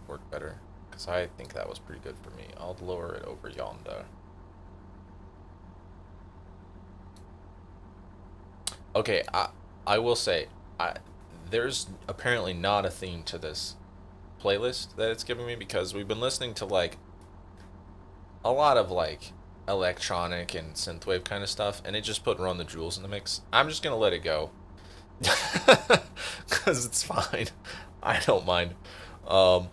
work better? Because I think that was pretty good for me. I'll lower it over yonder. Okay, I will say, there's apparently not a theme to this playlist that it's giving me because we've been listening to like a lot of like electronic and synthwave kind of stuff, and it just put Run the Jewels in the mix. I'm just gonna let it go because it's fine. I don't mind. Um,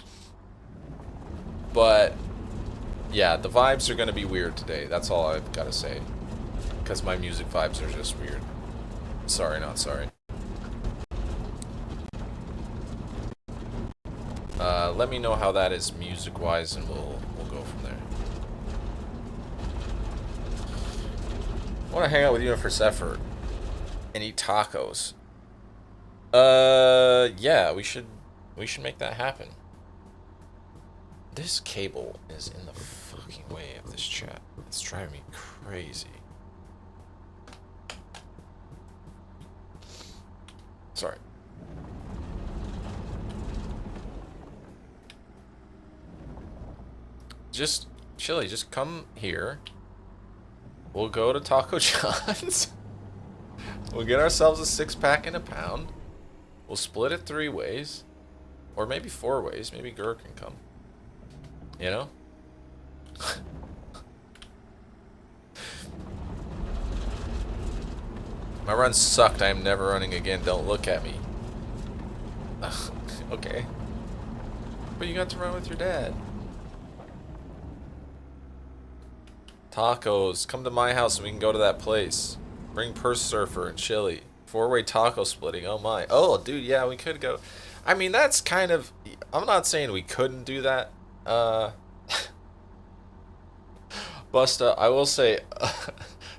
but yeah, the vibes are gonna be weird today. That's all I've got to say. Because my music vibes are just weird. Sorry, not sorry. Let me know how that is music-wise, and we'll go from there. I want to hang out with you for effort and eat tacos. Yeah, we should make that happen. This cable is in the fucking way of this chat. It's driving me crazy. Sorry. Just, Chili, just come here. We'll go to Taco John's. We'll get ourselves a 6-pack and a pound. We'll split it 3 ways. Or maybe 4 ways. Maybe Gur can come. You know? My run sucked. I am never running again. Don't look at me. Okay. But you got to run with your dad. Tacos. Come to my house and we can go to that place. Bring Purse Surfer and Chili. 4-way taco splitting. Oh my. Oh, dude, yeah, we could go. I mean, that's kind of... I'm not saying we couldn't do that. Busta, I will say,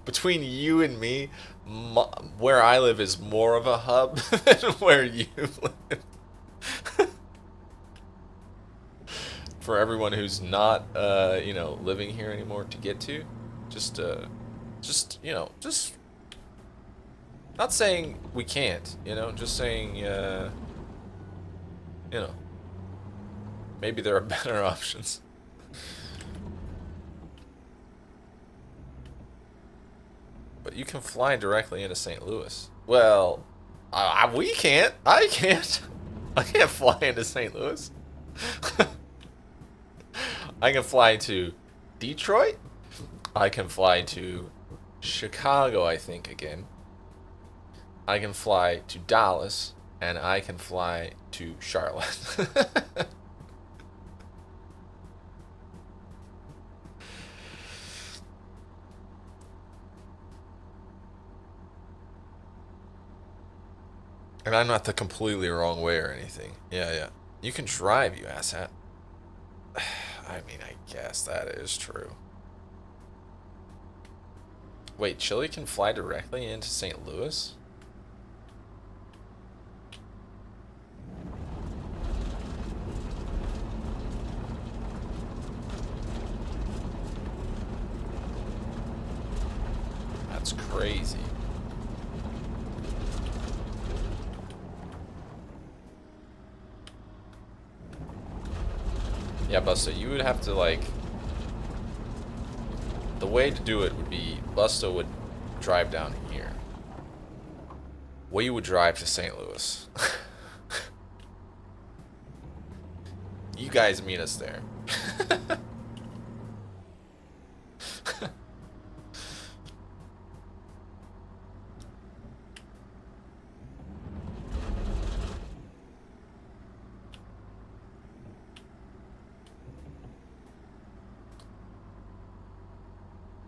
between you and me, where I live is more of a hub than where you live. For everyone who's not, living here anymore to get to, just not saying we can't, just saying, maybe there are better options. But you can fly directly into St. Louis. Well, we can't. I can't. I can't fly into St. Louis. I can fly to Detroit. I can fly to Chicago, I think, again. I can fly to Dallas. And I can fly to Charlotte. And I'm not the completely wrong way or anything. Yeah, yeah. You can drive, you asshat. I mean, I guess that is true. Wait, Chile can fly directly into St. Louis? That's crazy. Yeah, Busta, you would have to, like... The way to do it would be... Busta would drive down here. We would drive to St. Louis. You guys meet us there.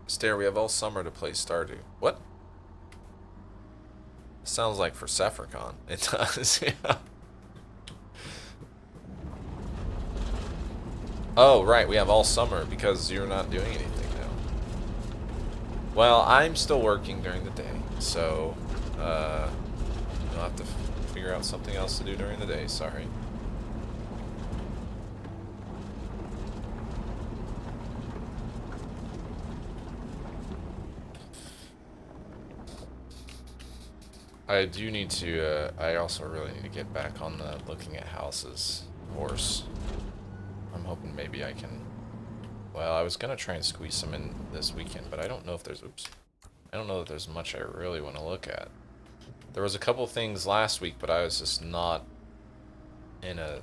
Stare, we have all summer to play Stardew. What? Sounds like for Sephricon. It does, yeah. Oh, right, we have all summer because you're not doing anything now. Well, I'm still working during the day, so you'll have to figure out something else to do during the day, sorry. I do need to, I also really need to get back on looking at houses. horse. I'm hoping maybe I can... Well, I was gonna try and squeeze some in this weekend, but I don't know if there's... Oops. I don't know that there's much I really want to look at. There was a couple things last week, but I was just not in a...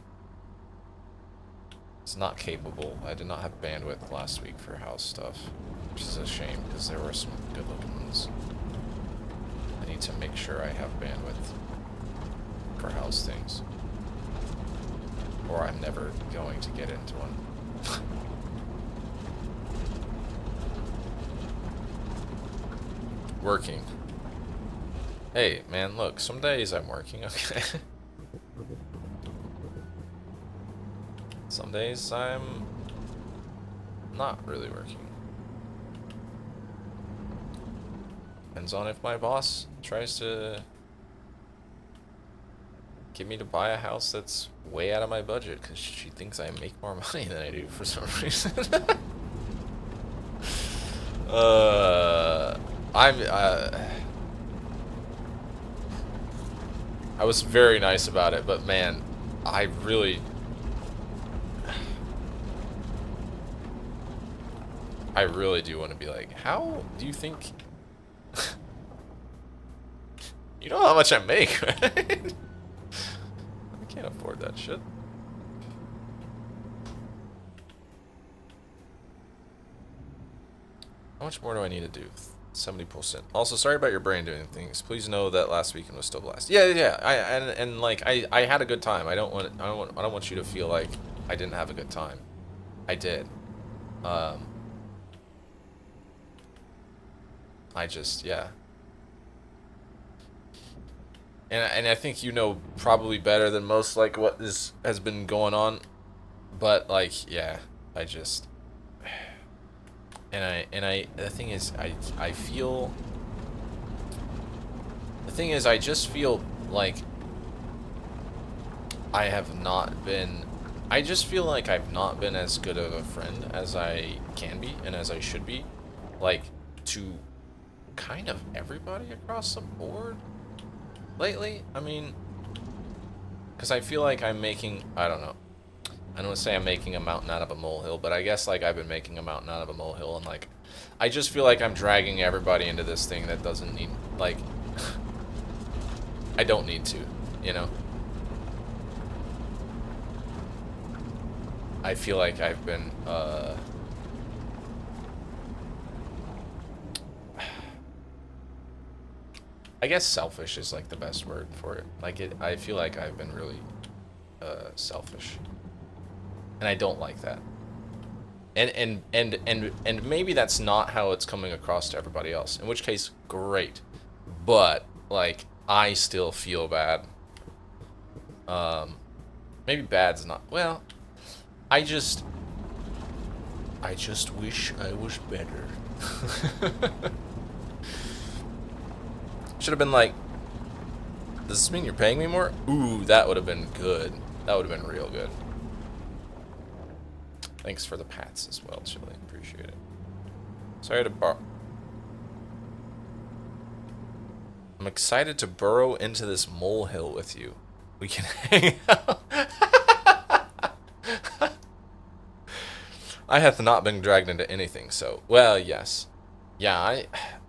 It's not capable. I did not have bandwidth last week for house stuff, which is a shame, because there were some good-looking ones. I need to make sure I have bandwidth for house things, or I'm never going to get into one. Working. Hey, man, look, some days I'm working, okay? Some days I'm not really working. Depends on if my boss tries to get me to buy a house that's way out of my budget because she thinks I make more money than I do for some reason. I was very nice about it, but man, I really do want to be like, how do you think... You know how much I make, right? I can't afford that shit. How much more do I need to do? 70%. Also, sorry about your brain doing things. Please know that last weekend was still blast. Yeah. I had a good time. I don't want you to feel like I didn't have a good time. I did. I just, yeah. And I think you know probably better than most, like, what has been going on. But, like, yeah, I just... the thing is, I feel... The thing is, I just feel like I have not been... I just feel like I've not been as good of a friend as I can be and as I should be. Like, to kind of everybody across the board lately. I mean, because I feel like I'm making... I don't know. I don't want to say I'm making a mountain out of a molehill, but I guess, like, I've been making a mountain out of a molehill, and, like, I just feel like I'm dragging everybody into this thing that doesn't need, like, I don't need to, you know? I feel like I've been, I guess selfish is, like, the best word for it. Like, I feel like I've been really, selfish. And I don't like that. And maybe that's not how it's coming across to everybody else. In which case, great. But, like, I still feel bad. Maybe bad's not... Well, I just wish I was better. Should have been like, does this mean you're paying me more? Ooh, that would have been good. That would have been real good. Thanks for the pats as well, Chili. Appreciate it. Sorry to I'm excited to burrow into this molehill with you. We can hang out. I hath not been dragged into anything, so... Well, yes. Yeah,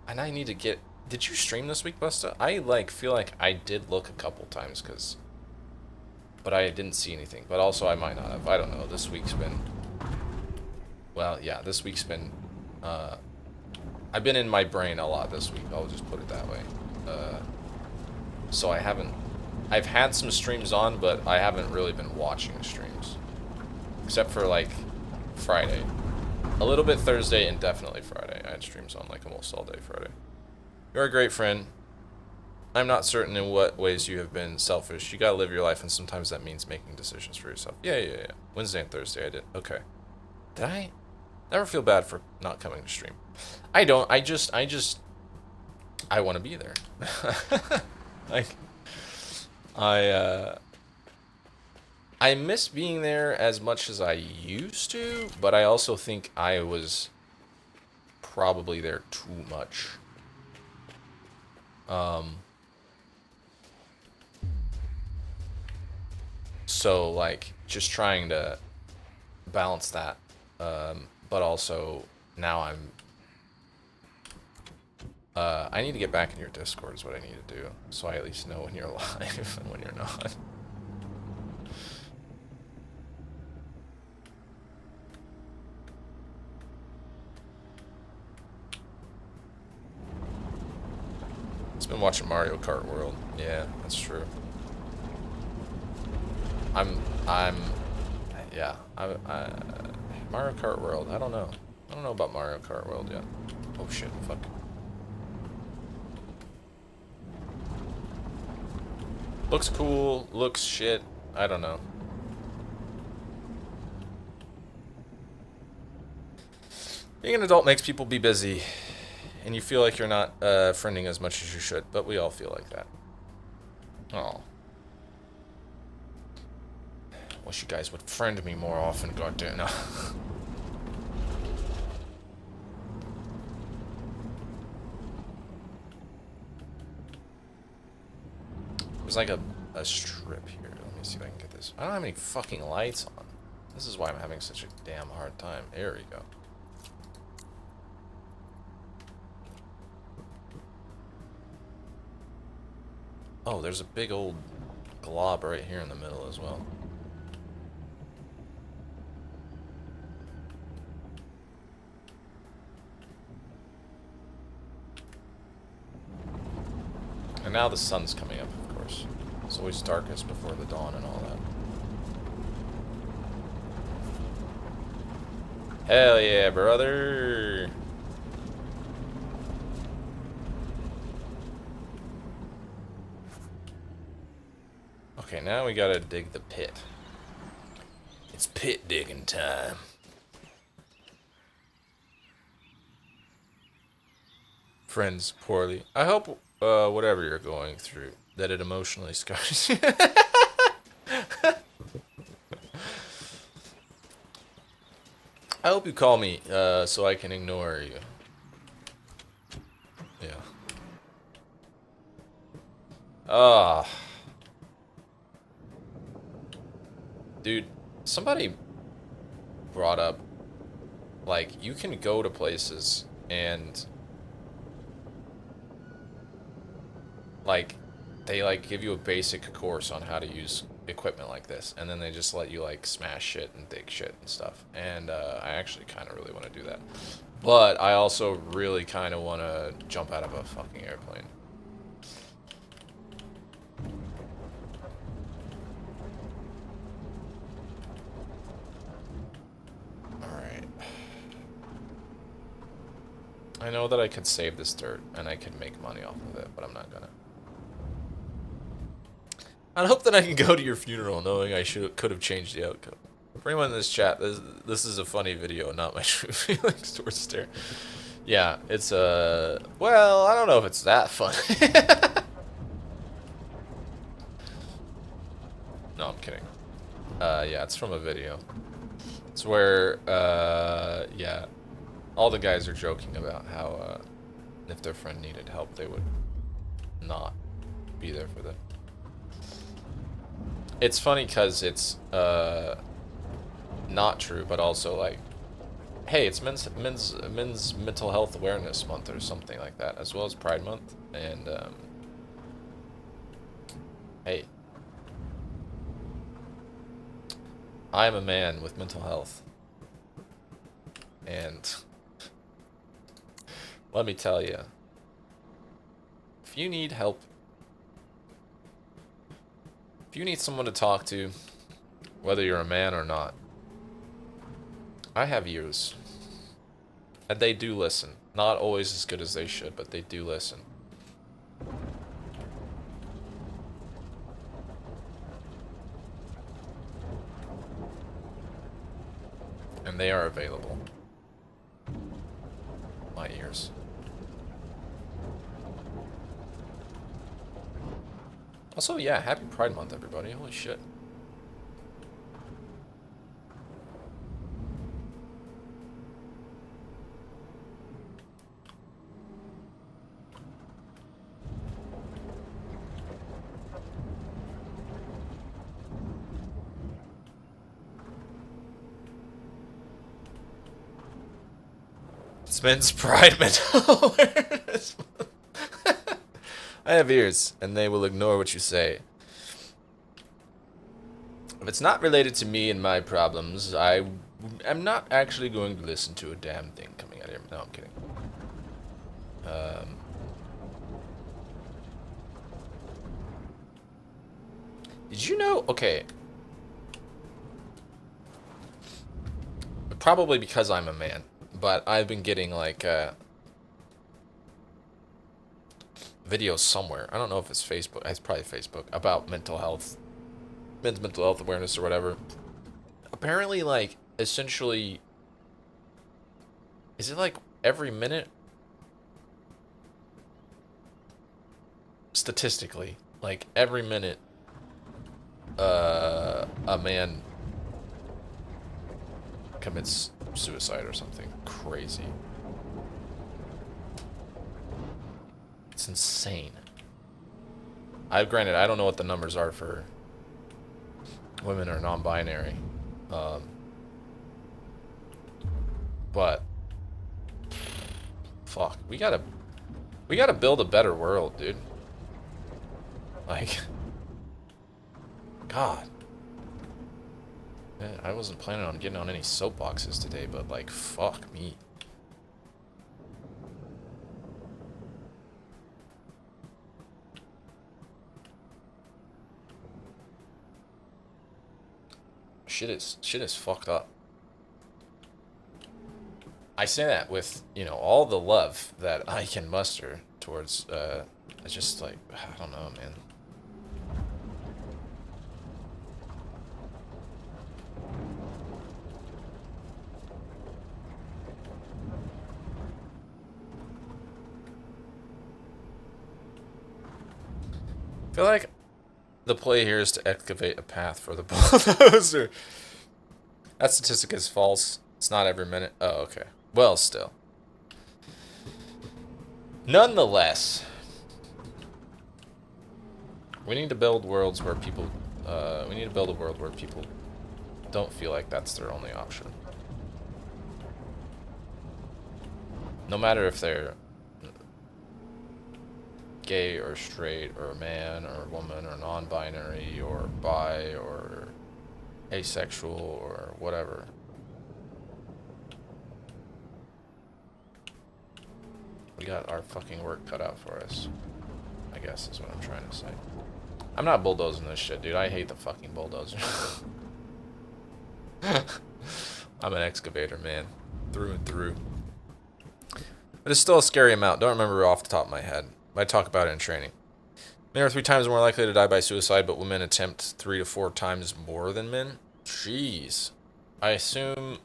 I need to get... Did you stream this week, Busta? I, like, feel like I did look a couple times, because... But I didn't see anything. But also, I might not have. I don't know. This week's been... Well, yeah, this week's been... I've been in my brain a lot this week. I'll just put it that way. So I haven't... I've had some streams on, but I haven't really been watching streams. Except for, like, Friday. A little bit Thursday, and definitely Friday. I had streams on, like, almost all day Friday. You're a great friend. I'm not certain in what ways you have been selfish. You gotta live your life, and sometimes that means making decisions for yourself. Yeah. Wednesday and Thursday I did. Okay. Did I? Never feel bad for not coming to stream. I don't. I want to be there. Like, I miss being there as much as I used to, but I also think I was probably there too much. So like just trying to balance that, but also now I need to get back in your Discord is what I need to do, so I at least know when you're live and when you're not. It's been watching Mario Kart World. Yeah, that's true. Yeah, Mario Kart World. I don't know. I don't know about Mario Kart World yet. Oh shit, fuck. Looks cool, looks shit. I don't know. Being an adult makes people be busy, and you feel like you're not friending as much as you should, but we all feel like that. Oh. Wish you guys would friend me more often, goddamn. No. There's like a strip here. Let me see if I can get this. I don't have any fucking lights on. This is why I'm having such a damn hard time. There we go. Oh, there's a big old glob right here in the middle as well. And now the sun's coming up, of course. It's always darkest before the dawn and all that. Hell yeah, brother! Okay, now we gotta dig the pit. It's pit digging time. Friends, poorly. I hope, whatever you're going through, that it emotionally scars you. I hope you call me, so I can ignore you. Yeah. Ah. Dude, somebody brought up, like, you can go to places and, like, they, like, give you a basic course on how to use equipment like this, and then they just let you, like, smash shit and dig shit and stuff. And, I actually kind of really want to do that. But I also really kind of want to jump out of a fucking airplane. Alright. I know that I could save this dirt, and I could make money off of it, but I'm not gonna. I hope that I can go to your funeral knowing I could have changed the outcome. For anyone in this chat, this is a funny video, not my true feelings towards Stare. Yeah, it's well, I don't know if it's that funny. No, I'm kidding. Yeah, it's from a video. It's where, yeah, all the guys are joking about how, if their friend needed help, they would not be there for them. It's funny because it's, not true, but also, like, hey, it's men's mental health awareness month or something like that, as well as Pride Month, and, hey. I am a man with mental health. And let me tell you, if you need help, if you need someone to talk to, whether you're a man or not, I have ears. And they do listen. Not always as good as they should, but they do listen. And they are available. My ears. Also, yeah, happy Pride Month, everybody. Holy shit. It's men's pride mental awareness. I have ears, and they will ignore what you say. If it's not related to me and my problems, I am not actually going to listen to a damn thing coming out here. No, I'm kidding. Did you know? Okay. Probably because I'm a man, but I've been getting like videos somewhere. I don't know if it's Facebook. It's probably Facebook about mental health, men's mental health awareness or whatever. Apparently, like, essentially, is it like every minute? Statistically, like every minute, a man commits suicide or something crazy. It's insane. Granted, I don't know what the numbers are for women or non-binary, but fuck, we gotta build a better world, dude. Like, God. Man, I wasn't planning on getting on any soapboxes today, but like, fuck me. Shit is fucked up. I say that with, you know, all the love that I can muster towards, it's just like, I don't know, man. I feel like the play here is to excavate a path for the bulldozer. That statistic is false. It's not every minute. Oh, okay. Well, still. Nonetheless, we need to build worlds where people, we need to build a world where people don't feel like that's their only option. No matter if they're gay or straight or man or woman or non-binary or bi or asexual or whatever. We got our fucking work cut out for us, I guess is what I'm trying to say. I'm not bulldozing this shit, dude. I hate the fucking bulldozer. I'm an excavator, man. Through and through. But it's still a scary amount. Don't remember off the top of my head. I talk about it in training. Men are 3 times more likely to die by suicide, but women attempt 3 to 4 times more than men. Jeez. I assume...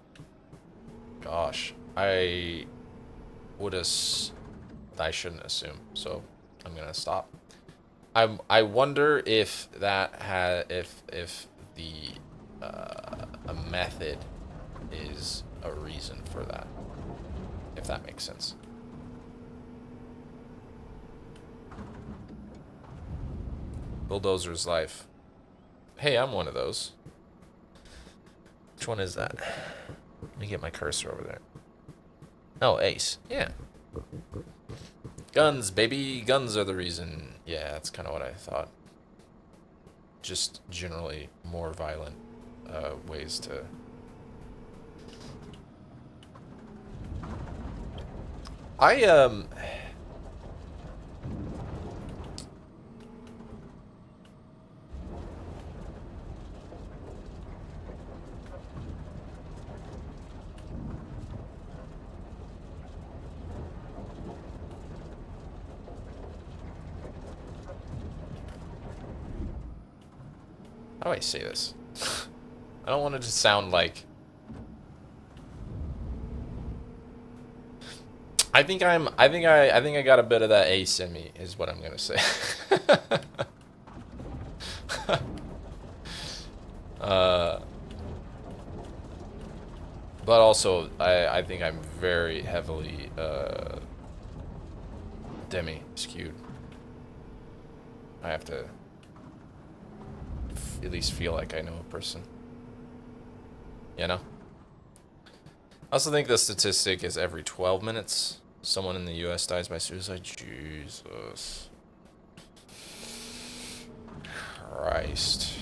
Gosh. I shouldn't assume, so I'm gonna stop. I wonder if that if the a method is a reason for that, if that makes sense. Bulldozer's life. Hey, I'm one of those. Which one is that? Let me get my cursor over there. Oh, Ace. Yeah. Guns, baby. Guns are the reason. Yeah, that's kind of what I thought. Just generally more violent ways to... How do I say this? I don't want it to sound like... I think I got a bit of that ace in me, is what I'm gonna say. But also, I think I'm very heavily demi skewed. I have to at least feel like I know a person. You know? also think the statistic is every 12 minutes, someone in the U.S. dies by suicide. Jesus Christ.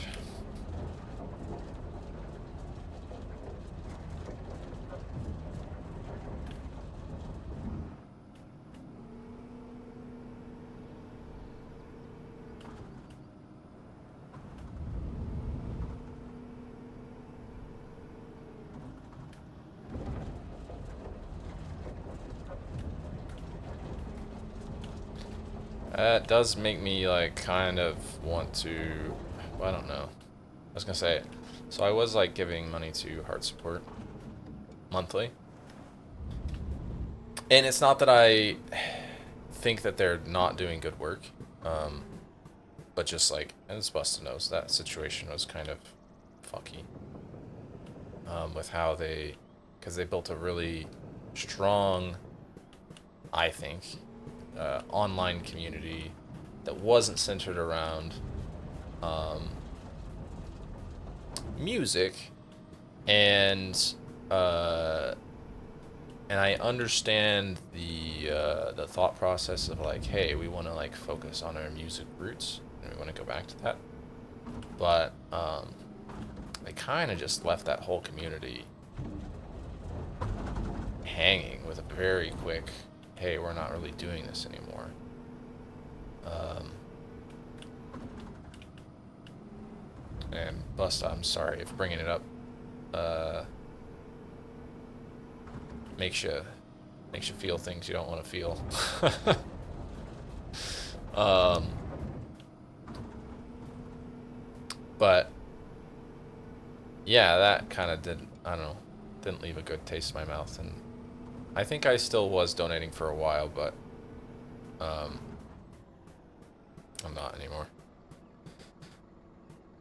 That does make me, like, kind of want to... Well, I don't know. I was gonna say, so I was, like, giving money to Heart Support monthly. And it's not that I think that they're not doing good work. But just, like, and it's busted knows, that situation was kind of fucky. With how they... Because they built a really strong, I think... online community that wasn't centered around music, and I understand the thought process of, like, hey, we want to, like, focus on our music roots and we want to go back to that, but they kind of just left that whole community hanging with a very quick, hey, we're not really doing this anymore. And Busta, I'm sorry if bringing it up makes you feel things you don't want to feel. But yeah, that kind of didn't leave a good taste in my mouth, and I think I still was donating for a while, but I'm not anymore.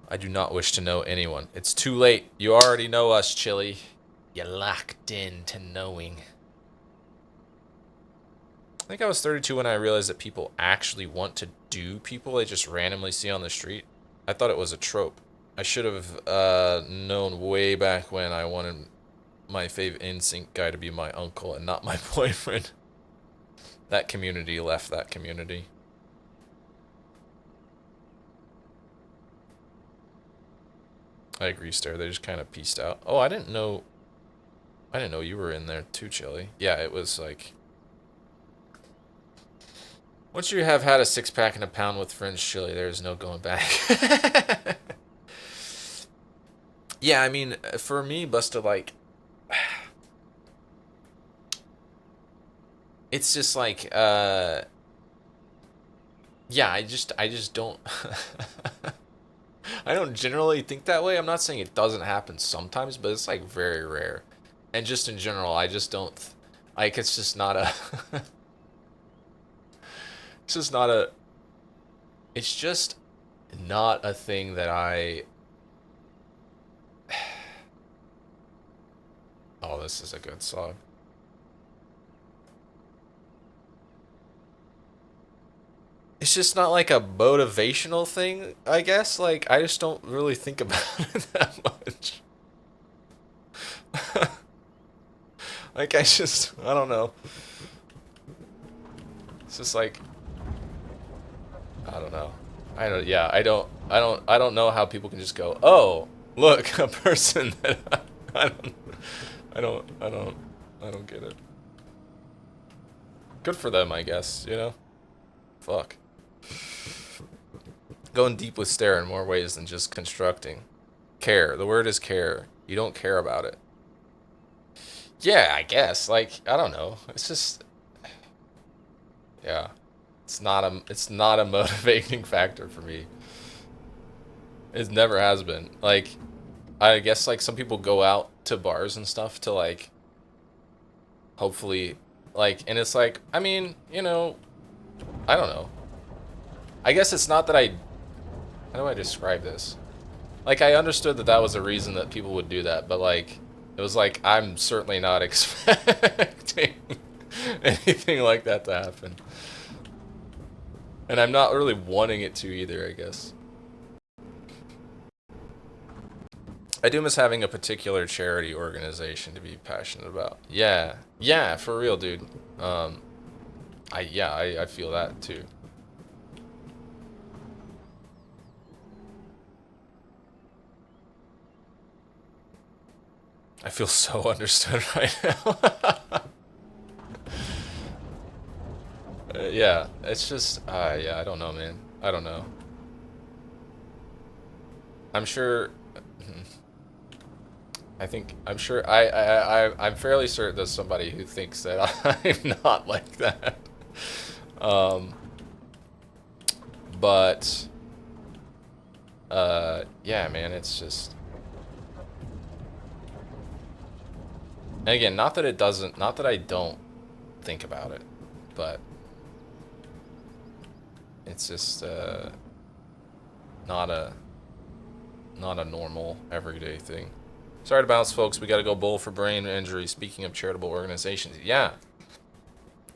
I do not wish to know anyone. It's too late. You already know us, Chili. You're locked in to knowing. I think I was 32 when I realized that people actually want to do people they just randomly see on the street. I thought it was a trope. I should have known way back when I wanted my fave NSYNC guy to be my uncle and not my boyfriend. That community left that community. I agree, Stare. They just kind of pieced out. Oh, I didn't know you were in there too, Chili. Yeah, it was like... Once you have had a 6-pack and a pound with friends, Chili, there's no going back. Yeah, I mean, for me, Busta, like... It's just like, yeah, I just don't... I don't generally think that way. I'm not saying it doesn't happen sometimes, but it's, like, very rare. And just in general, I just don't... Like, it's just not a... It's just not a... It's just not a thing that I... Oh, this is a good song. It's just not like a motivational thing, I guess. Like, I just don't really think about it that much. Like, I don't know. It's just like, I don't know. I don't know how people can just go, oh, look, a person that I don't get it. Good for them, I guess, you know? Fuck. Going deep with Stare in more ways than just constructing. Care. The word is care. You don't care about it. Yeah, I guess. Like, I don't know. It's just... Yeah. It's not a motivating factor for me. It never has been. Like, I guess, like, some people go out to bars and stuff to, like, hopefully, like, and it's like, I mean, you know, I don't know. I guess it's not that how do I describe this? Like, I understood that was a reason that people would do that, but, like, it was like, I'm certainly not expecting anything like that to happen. And I'm not really wanting it to either, I guess. I do miss having a particular charity organization to be passionate about. Yeah, yeah, for real, dude. I feel that too. I feel so understood right now. Yeah, it's just, yeah, I don't know, man. I don't know. I'm sure. I'm sure. I'm fairly certain there's somebody who thinks that I'm not like that. Um, but yeah, man, it's just. And again, not that it doesn't, not that I don't think about it, but it's just not a not a normal everyday thing. Sorry to bounce, folks. We got to go bowl for brain injury. Speaking of charitable organizations, yeah,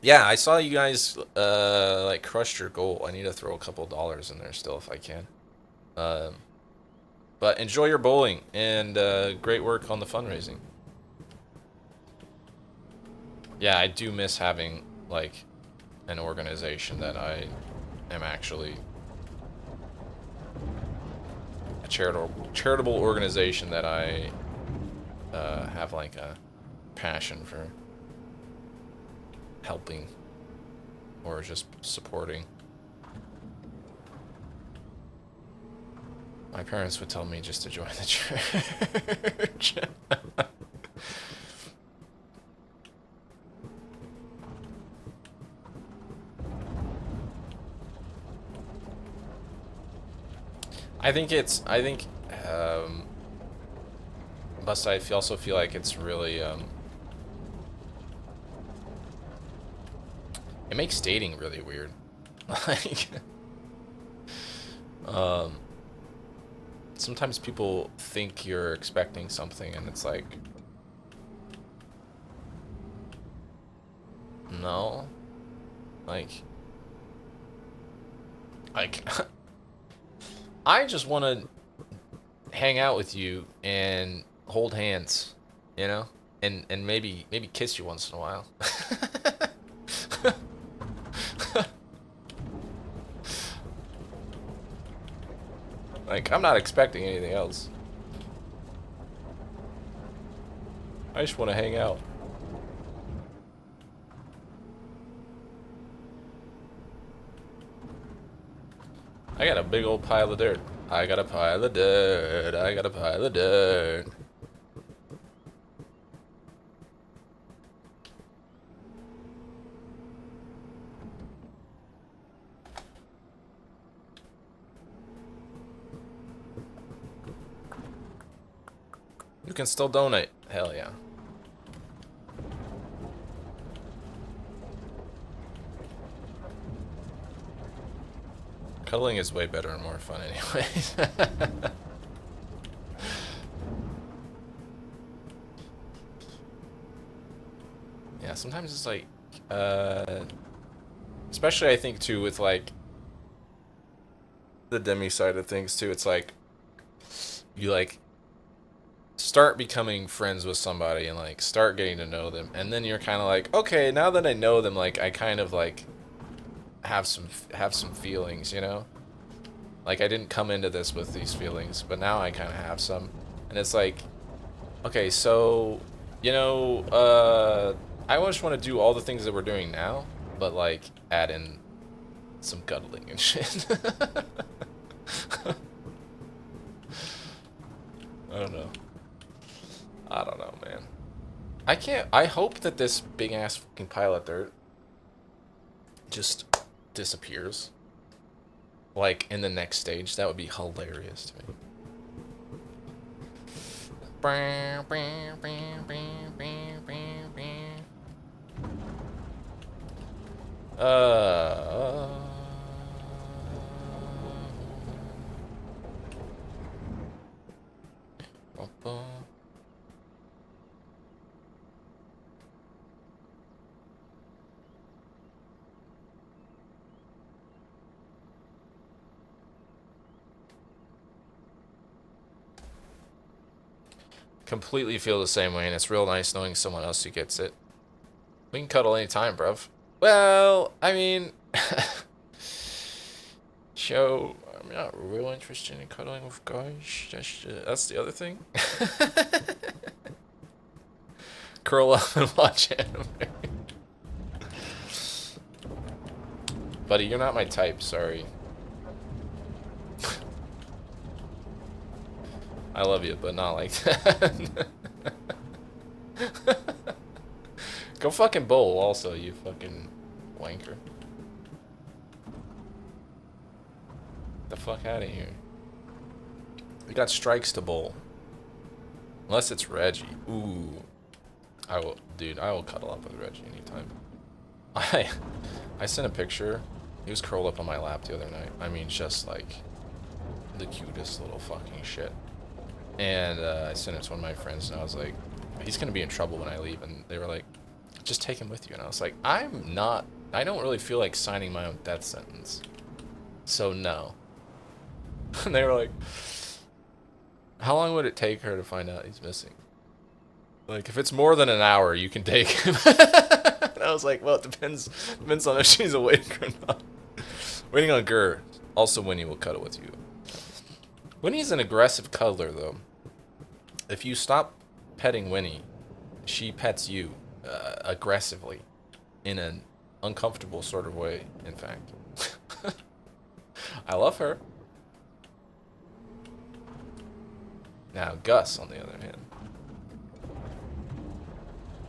yeah. I saw you guys like crushed your goal. I need to throw a couple dollars in there still if I can. Um, but enjoy your bowling and great work on the fundraising. Yeah, I do miss having like an organization that I am actually a charitable organization that I have like a passion for helping or just supporting. My parents would tell me just to join the church. I think, but also feel like it's really, it makes dating really weird. Like, um, sometimes people think you're expecting something and it's like, no, like, like, I just want to hang out with you and hold hands, you know, and maybe kiss you once in a while. Like, I'm not expecting anything else. I just want to hang out. I got a big old pile of dirt. I got a pile of dirt. I got a pile of dirt. You can still donate. Hell yeah. Cuddling is way better and more fun anyways. Yeah, sometimes it's like, especially I think too with like the demi side of things too, it's like, you like start becoming friends with somebody and like start getting to know them and then you're kind of like, okay, now that I know them, like I kind of like have some feelings, you know, like I didn't come into this with these feelings but now I kind of have some, and it's like, okay, so you know, I just want to do all the things that we're doing now but like add in some cuddling and shit. I don't know. I don't know, man. I can't. I hope that this big ass fucking pile of dirt just disappears. Like in the next stage, that would be hilarious to me. Uh. completely feel the same way, and it's real nice knowing someone else who gets it. We can cuddle anytime, bruv. Well, I mean, I'm not real interested in cuddling with guys. That's the other thing. Curl up and watch anime. Buddy, you're not my type, sorry. I love you, but not like that. Go fucking bowl also, you fucking wanker. The fuck out of here. We got strikes to bowl. Unless it's Reggie. Ooh. I will cuddle up with Reggie anytime. I sent a picture. He was curled up on my lap the other night. I mean, just like the cutest little fucking shit. And I sent it to one of my friends, and I was like, he's gonna be in trouble when I leave. And they were like, just take him with you. And I was like, I don't really feel like signing my own death sentence. So no. And they were like, how long would it take her to find out he's missing? Like, if it's more than an hour, you can take him. And I was like, well, it depends on if she's awake or not. Waiting on Gur. Also, Winnie will cuddle with you. Winnie's an aggressive cuddler, though. If you stop petting Winnie, she pets you aggressively. In an uncomfortable sort of way, in fact. I love her. Now, Gus, on the other hand.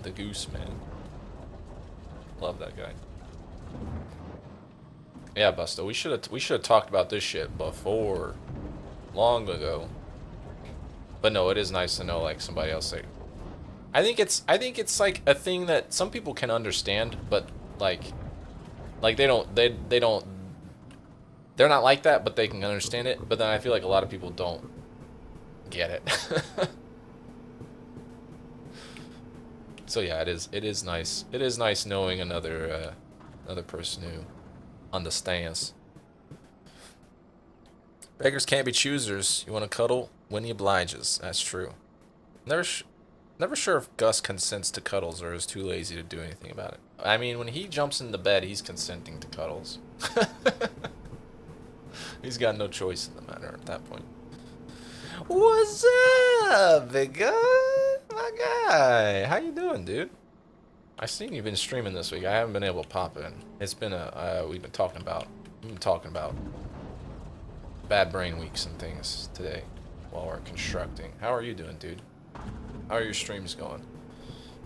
The goose man. Love that guy. Yeah, Busto, we should have talked about this shit before, long ago. But no, it is nice to know like somebody else say. I think it's like a thing that some people can understand, but like they're not like that, but they can understand it. But then I feel like a lot of people don't get it. So yeah, it is nice. It is nice knowing another person who understands. Beggars can't be choosers. You want to cuddle? Winnie obliges. That's true. Never sure if Gus consents to cuddles or is too lazy to do anything about it. I mean, when he jumps in the bed, he's consenting to cuddles. He's got no choice in the matter at that point. What's up, big guy? My guy. How you doing, dude? I seen you've been streaming this week. I haven't been able to pop in. It's been we've been talking about bad brain weeks and things today while we're constructing. How are you doing, dude? How are your streams going?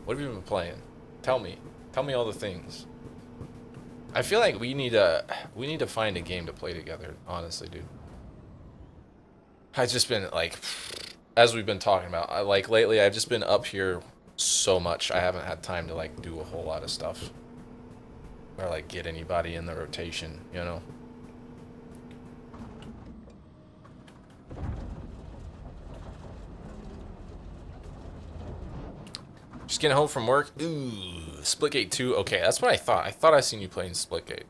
What have you been playing? Tell me all the things. I feel like we need to find a game to play together, honestly, dude. I've just been like, as we've been talking about, like lately I've just been up here so much. I haven't had time to like do a whole lot of stuff or like get anybody in the rotation, you know. Just getting home from work. Ooh, Splitgate 2. Okay, that's what I thought. I thought I seen you playing Splitgate.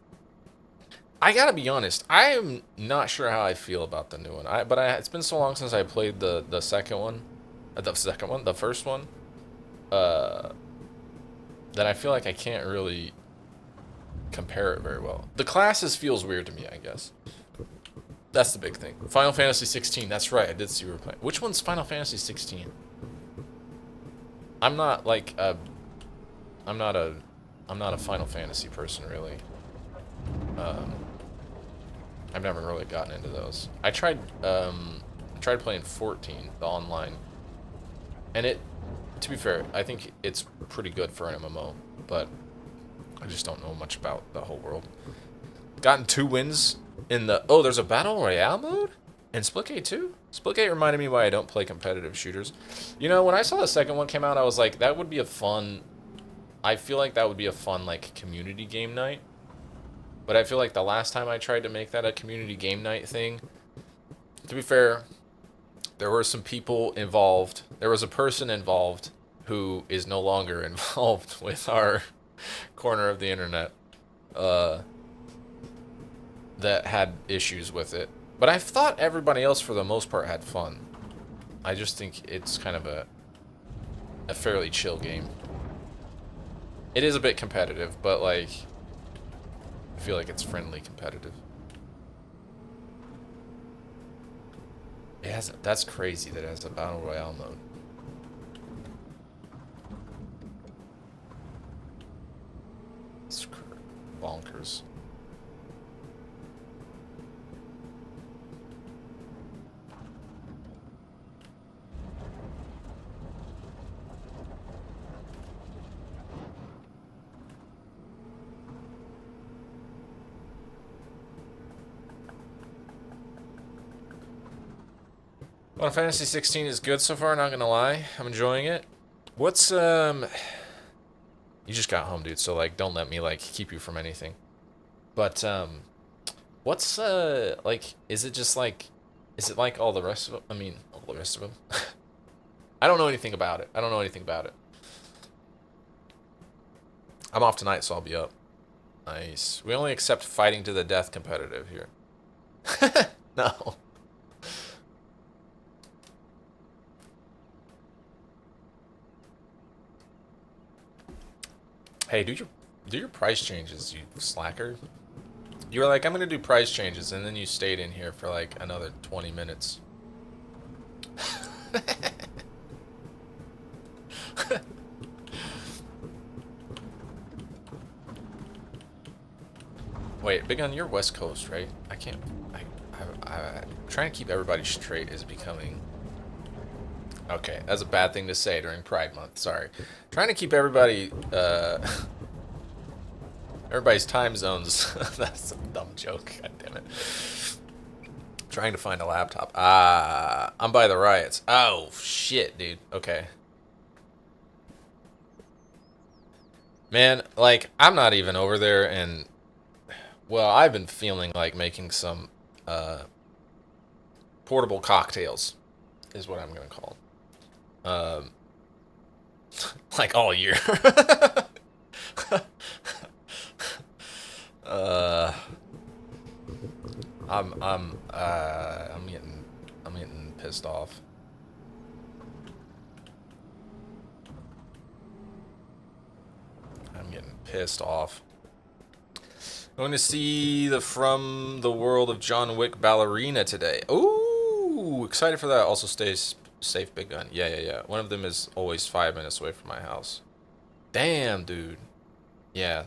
I gotta be honest. I am not sure how I feel about the new one. It's been so long since I played the second one, the first one, that I feel like I can't really compare it very well. The classes feels weird to me, I guess. That's the big thing. Final Fantasy 16. That's right. I did see you were playing. Which one's Final Fantasy 16? I'm not like I'm not a Final Fantasy person really. I've never really gotten into those. I tried playing 14, the online, and to be fair, I think it's pretty good for an MMO, but I just don't know much about the whole world. Gotten 2 wins in there's a Battle Royale mode in Splitgate 2? Splitgate reminded me why I don't play competitive shooters. You know, when I saw the second one came out, I was like, that would be a fun, I feel like that would be a fun, like, community game night. But I feel like the last time I tried to make that a community game night thing, to be fair, there were some people involved. There was a person involved who is no longer involved with our corner of the internet that had issues with it. But I thought everybody else, for the most part, had fun. I just think it's kind of a fairly chill game. It is a bit competitive, but like I feel like it's friendly competitive. It has. That's crazy that it has a battle royale mode. It's bonkers. Final Fantasy 16 is good so far, not gonna lie. I'm enjoying it. What's You just got home, dude, so like don't let me like keep you from anything. But what's like is it just like is it like all the rest of them? I mean, all the rest of them. I don't know anything about it. I don't know anything about it. I'm off tonight, so I'll be up. Nice. We only accept fighting to the death competitive here. No. Hey, do your price changes, you slacker. You were like, I'm gonna do price changes, and then you stayed in here for like another 20 minutes. Wait, Big On, you're West Coast, right? I can't. Trying to keep everybody straight is becoming. Okay, that's a bad thing to say during Pride Month. Sorry. Trying to keep everybody, everybody's time zones. That's a dumb joke. God damn it. Trying to find a laptop. Ah, I'm by the riots. Oh shit, dude. Okay. Man, like I'm not even over there, and well, I've been feeling like making some portable cocktails, is what I'm gonna call them. Like all year. uh, I'm getting pissed off. I'm getting pissed off. Going to see the From the World of John Wick ballerina today. Ooh, excited for that. Also, stay safe, Big Gun. Yeah, yeah, yeah. One of them is always 5 minutes away from my house. Damn, dude. Yeah,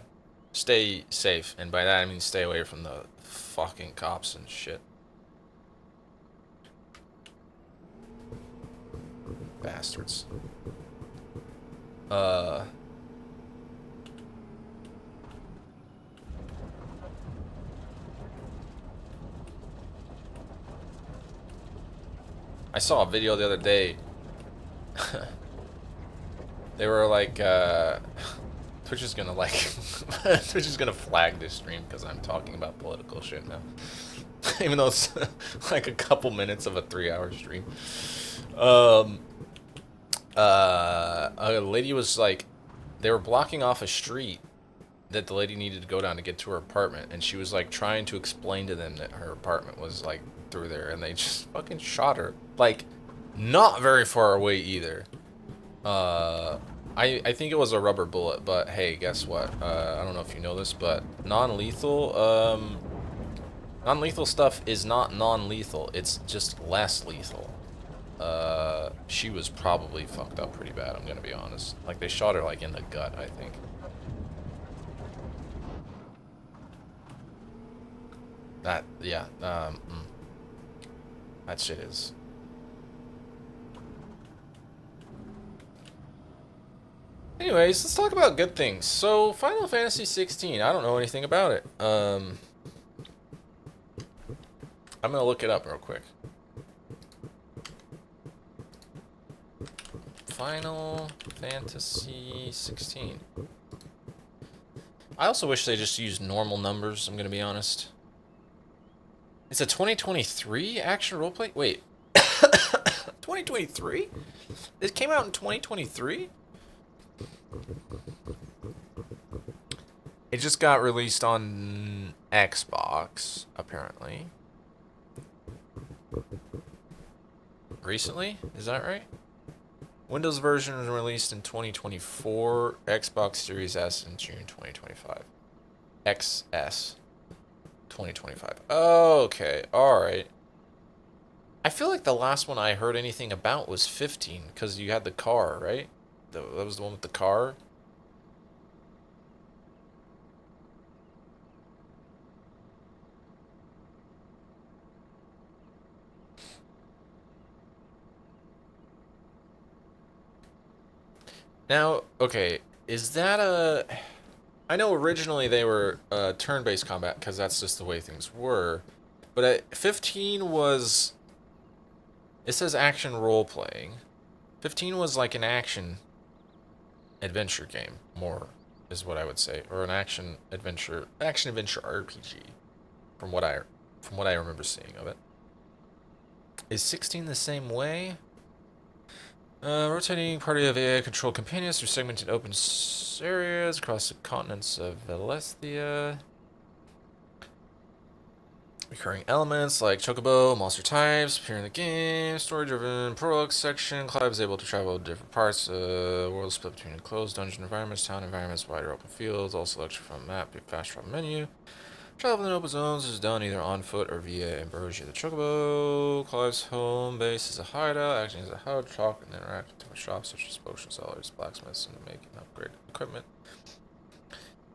stay safe, and by that I mean stay away from the fucking cops and shit. Bastards. I saw a video the other day. They were like, Twitch is gonna like, Twitch is gonna flag this stream because I'm talking about political shit now. Even though it's like a couple minutes of a 3-hour stream. A lady was like, they were blocking off a street that the lady needed to go down to get to her apartment, and she was like trying to explain to them that her apartment was like through there, and they just fucking shot her. Like, not very far away either. I think it was a rubber bullet, but hey, guess what? I don't know if you know this, but non-lethal, non-lethal stuff is not non-lethal. It's just less lethal. She was probably fucked up pretty bad, I'm gonna be honest. Like, they shot her, like, in the gut, I think. That, yeah, that shit is... Anyways, let's talk about good things. So, Final Fantasy 16, I don't know anything about it. I'm gonna look it up real quick. Final Fantasy 16. I also wish they just used normal numbers, I'm gonna be honest. It's a 2023 action roleplay? Wait. 2023? It came out in 2023? It just got released on Xbox, apparently. Recently? Is that right? Windows version was released in 2024. Xbox Series S in June 2025. XS 2025. Okay, alright. I feel like the last one I heard anything about was 15, because you had the car, right? That was the one with the car. Now, okay, is that a... I know originally they were turn-based combat, because that's just the way things were. But 15 was... It says action role-playing. 15 was like an action adventure game, more is what I would say, or an action adventure RPG, from what I remember seeing of it. Is 16 the same way? Rotating party of AI-controlled companions through segmented open areas across the continents of Velestia. Recurring elements like chocobo, monster types appear in the game. Story-driven prologue section. Clive is able to travel to different parts. World split between enclosed dungeon environments, town environments, wider open fields. All selection from map, fast travel menu. Travel in open zones is done either on foot or via Ambrosia the Chocobo. Clive's home base is a hideout, acting as a hub, shop, and interacting with shops such as potion sellers, blacksmiths, and making upgraded equipment.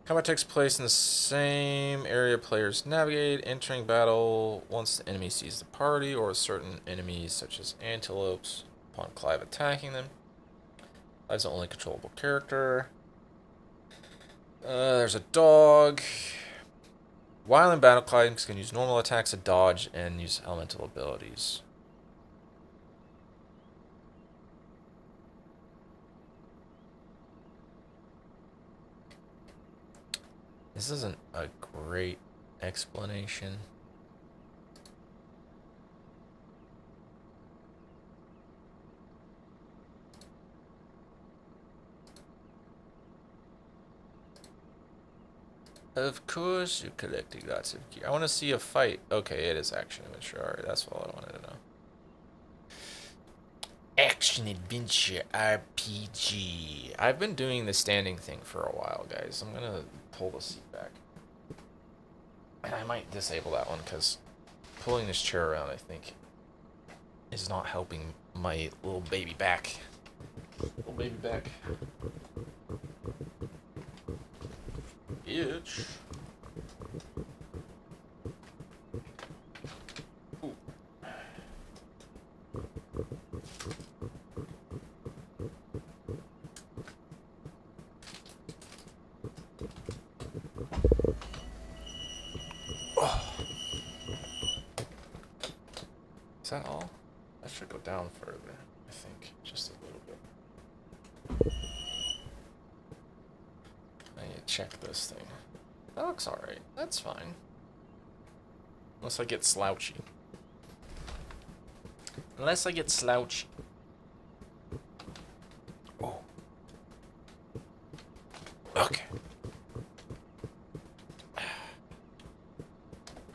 Combat takes place in the same area players navigate, entering battle once the enemy sees the party or certain enemies such as antelopes upon Clive attacking them. Clive's the only controllable character. There's a dog. While in battle, Clive can use normal attacks to dodge and use elemental abilities. This isn't a great explanation. Of course, you're collecting lots of gear. I want to see a fight. Okay, it is action adventure. Alright, that's all I wanted to know. Action adventure RPG. I've been doing the standing thing for a while, guys. I'm gonna pull the seat back. And I might disable that one because pulling this chair around, I think, is not helping my little baby back. Little baby back. Itch. Ooh. Oh. Is that all? I should go down further, I think. Just a little bit. I need to check this thing. That looks alright. That's fine. Unless I get slouchy. Unless I get slouchy. Oh. Okay.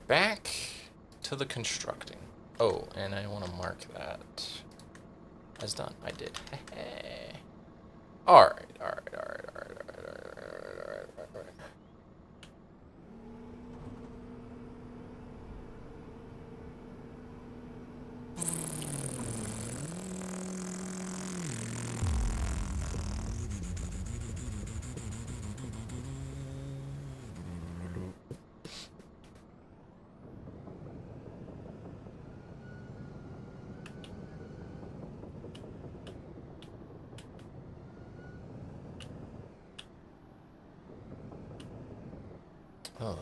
Back to the constructing. Oh, and I want to mark that as done. I did. Alright, alright, alright, alright, alright, alright, alright, alright, alright. Oh.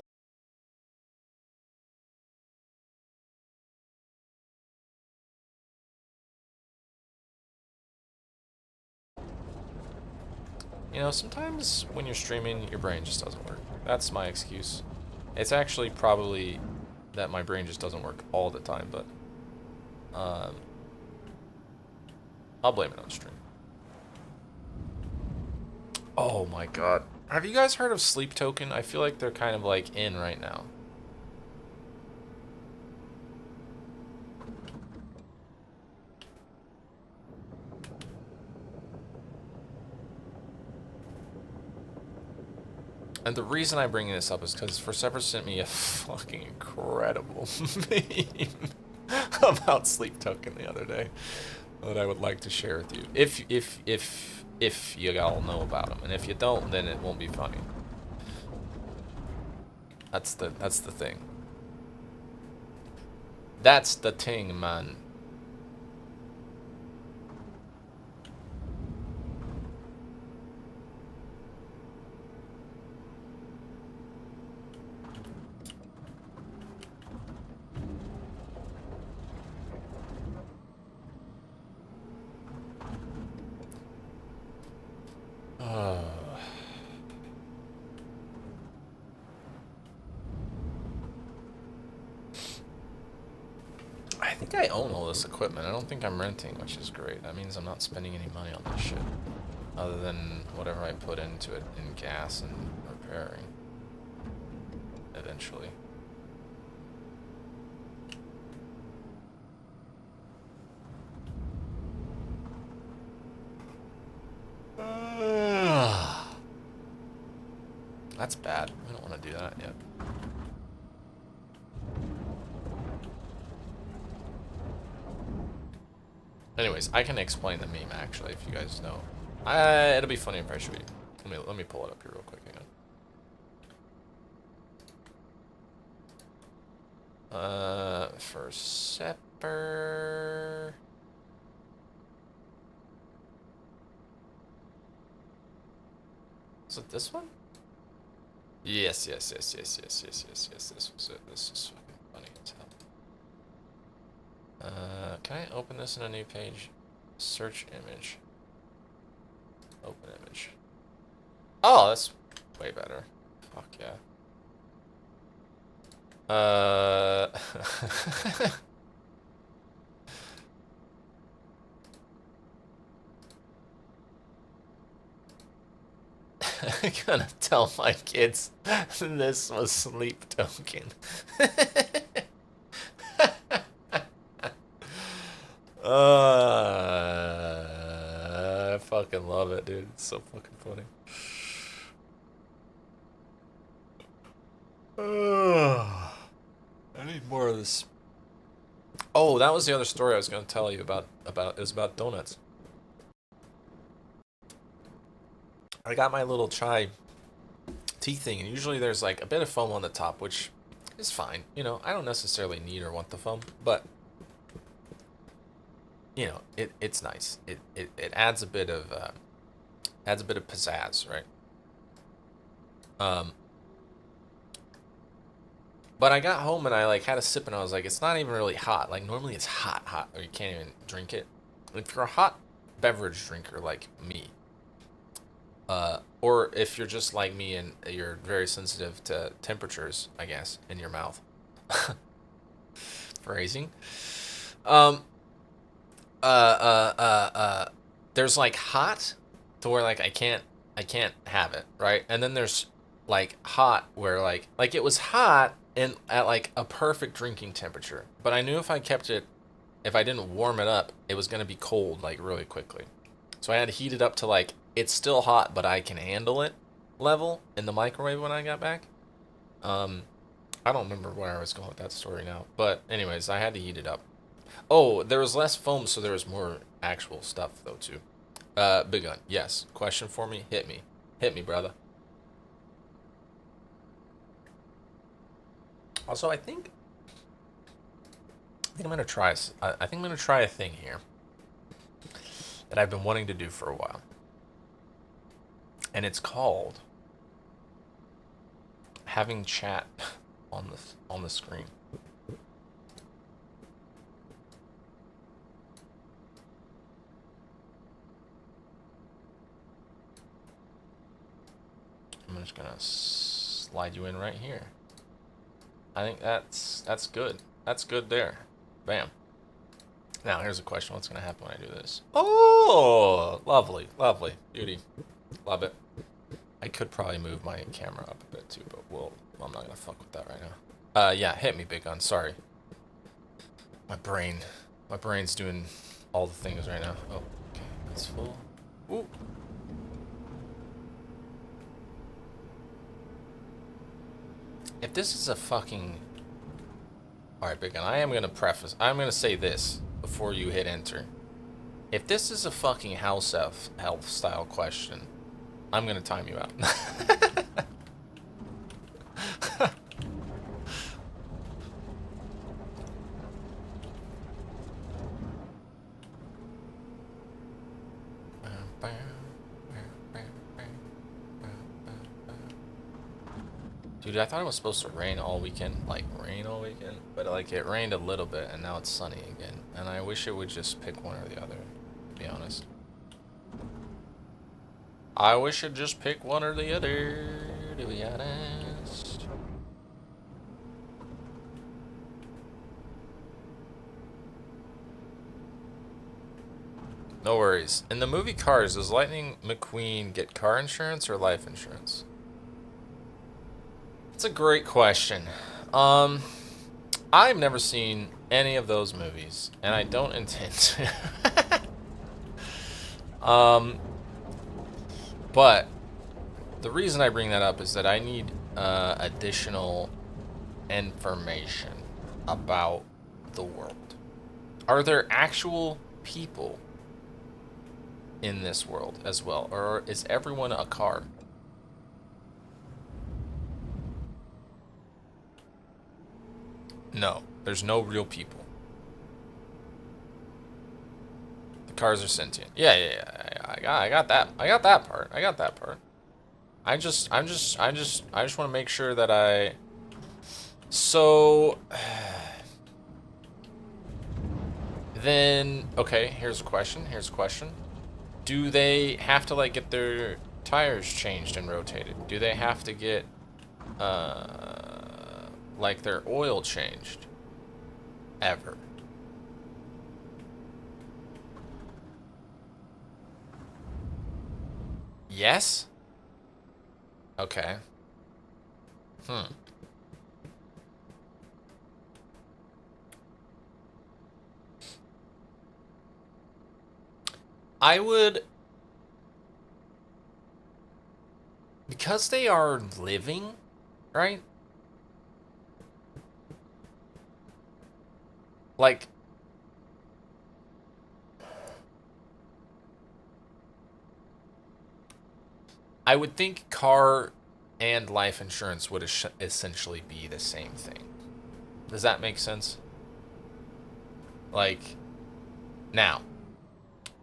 You know, sometimes when you're streaming, your brain just doesn't work. That's my excuse. It's actually probably that my brain just doesn't work all the time, but I'll blame it on stream. Oh my god. Have you guys heard of Sleep Token? I feel like they're kind of like in right now. And the reason I'm bringing this up is because Forsever sent me a fucking incredible meme about Sleep Token the other day that I would like to share with you. If you all know about him, and if you don't, then it won't be funny. That's the thing. That's the thing, man. I think I own all this equipment. I don't think I'm renting, which is great. That means I'm not spending any money on this shit. Other than whatever I put into it in gas and repairing. Eventually. That's bad. We don't want to do that yet. Anyways, I can explain the meme actually if you guys know. It'll be funny if I show you. Let me pull it up here real quick again. For Sepper. Is it this one? Yes. This was it. This is fucking funny as hell. Can I open this in a new page? Search image. Open image. Oh, that's way better. Fuck yeah. I'm gonna tell my kids this was Sleep Token. I fucking love it, dude. It's so fucking funny. I need more of this. Oh, that was the other story I was gonna tell you about. It was about donuts. I got my little chai tea thing, and usually there's like a bit of foam on the top, which is fine. You know, I don't necessarily need or want the foam, but you know, it's nice. It adds a bit of pizzazz, right? But I got home and I like had a sip and I was like, it's not even really hot. Like normally it's hot, or you can't even drink it. If you're a hot beverage drinker like me, or if you're just like me and you're very sensitive to temperatures, I guess, in your mouth. Phrasing. There's like hot to where like I can't have it, right? And then there's like hot where like it was hot and at like a perfect drinking temperature. But I knew if I didn't warm it up, it was gonna be cold like really quickly. So I had to heat it up to like it's still hot, but I can handle it level in the microwave when I got back. I don't remember where I was going with that story now, but anyways, I had to heat it up. Oh, there was less foam, so there was more actual stuff though too. Big Gun, yes. Question for me? Hit me, brother. Also, I think I'm gonna try. I think I'm gonna try a thing here that I've been wanting to do for a while, and it's called having chat on the screen. I'm just gonna slide you in right here. I think that's good. That's good there. Bam. Now here's a question. What's gonna happen when I do this? Oh, lovely, lovely, beauty, love it. I could probably move my camera up a bit too, but I'm not gonna fuck with that right now. Yeah, hit me, Big Gun. Sorry. My brain's doing all the things right now. Oh, okay, that's full. Ooh. if this is a fucking... Alright, Big Gun, I'm gonna say this before you hit enter. If this is a fucking house health style question, I'm gonna time you out. Dude, I thought it was supposed to rain all weekend. Like, rain all weekend? But, like, it rained a little bit, and now it's sunny again. And I wish it would just pick one or the other, to be honest. I wish it'd just pick one or the other, to be honest. No worries. In the movie Cars, does Lightning McQueen get car insurance or life insurance? It's a great question. I've never seen any of those movies, and I don't intend to. But the reason I bring that up is that I need additional information about the world. Are there actual people in this world as well, or is everyone a car? No, there's no real people. The cars are sentient. Yeah. I got that. I got that part. I just want to make sure that I. So then, okay. Here's a question. Do they have to like get their tires changed and rotated? Do they have to get like their oil changed ever? Yes? Okay. I would, because they are living, right? Like, I would think car and life insurance would essentially be the same thing. Does that make sense? Like, now,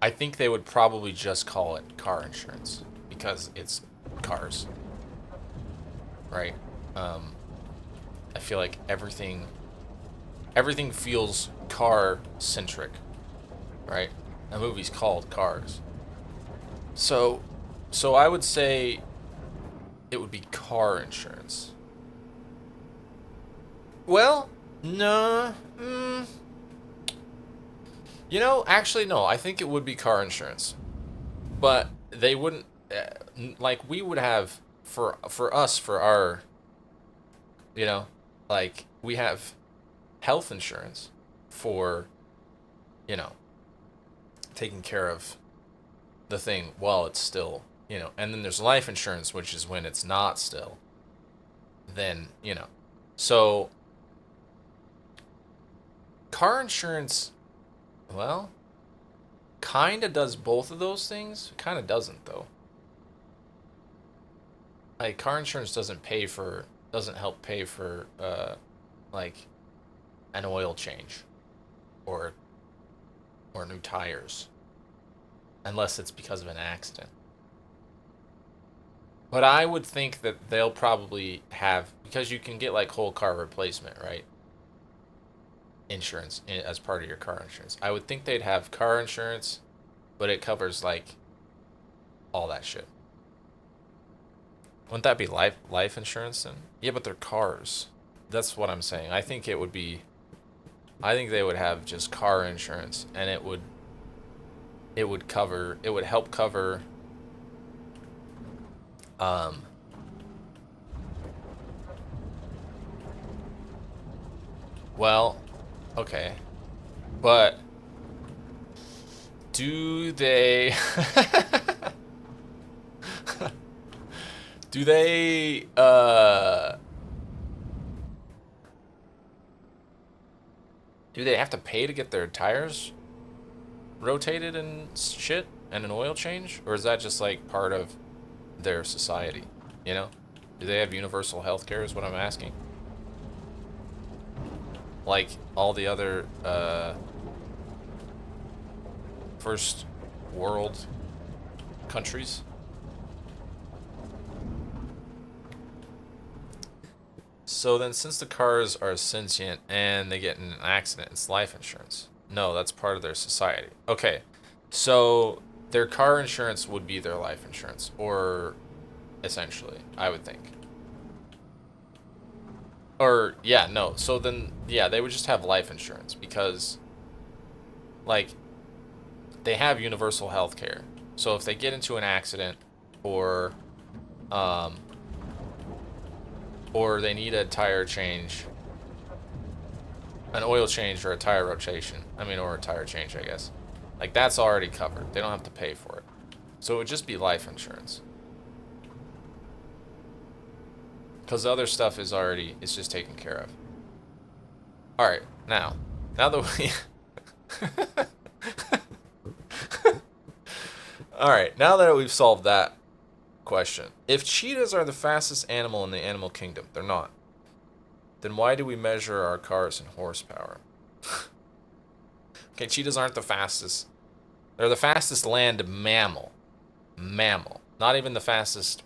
I think they would probably just call it car insurance because it's cars, right? I feel like everything feels car centric, right? A movie's called Cars. So I would say it would be car insurance. Well, no. You know, actually, no. I think it would be car insurance, but they wouldn't. Like we would have for us for our. You know, like we have health insurance for, you know, taking care of the thing while it's still, you know, and then there's life insurance, which is when it's not still. Then, you know, so car insurance, well, kind of does both of those things. Kind of doesn't though. Like car insurance doesn't help pay for like an oil change or new tires unless it's because of an accident. But I would think that they'll probably have, because you can get like whole car replacement, right? Insurance as part of your car insurance. I would think they'd have car insurance, but it covers like all that shit. Wouldn't that be life insurance then? Yeah, but they're cars. That's what I'm saying. I think they would have just car insurance, and it would help cover well, okay. But do they do they Do they have to pay to get their tires rotated and shit and an oil change? Or is that just like part of their society? You know? Do they have universal health care is what I'm asking? Like all the other first world countries? So then, since the cars are sentient and they get in an accident, it's life insurance. No, that's part of their society. Okay, so their car insurance would be their life insurance, or essentially, I would think. Or, yeah, no. So then, yeah, they would just have life insurance because, like, they have universal health care. So if they get into an accident or, um, or they need a tire change, an oil change or a tire rotation. I mean, or a tire change, I guess. Like, that's already covered. They don't have to pay for it. So it would just be life insurance. Because the other stuff is already, it's just taken care of. Alright, now that we... Alright, now that we've solved that question. If cheetahs are the fastest animal in the animal kingdom, they're not. Then why do we measure our cars in horsepower? Okay, cheetahs aren't the fastest. They're the fastest land mammal. Mammal. Not even the fastest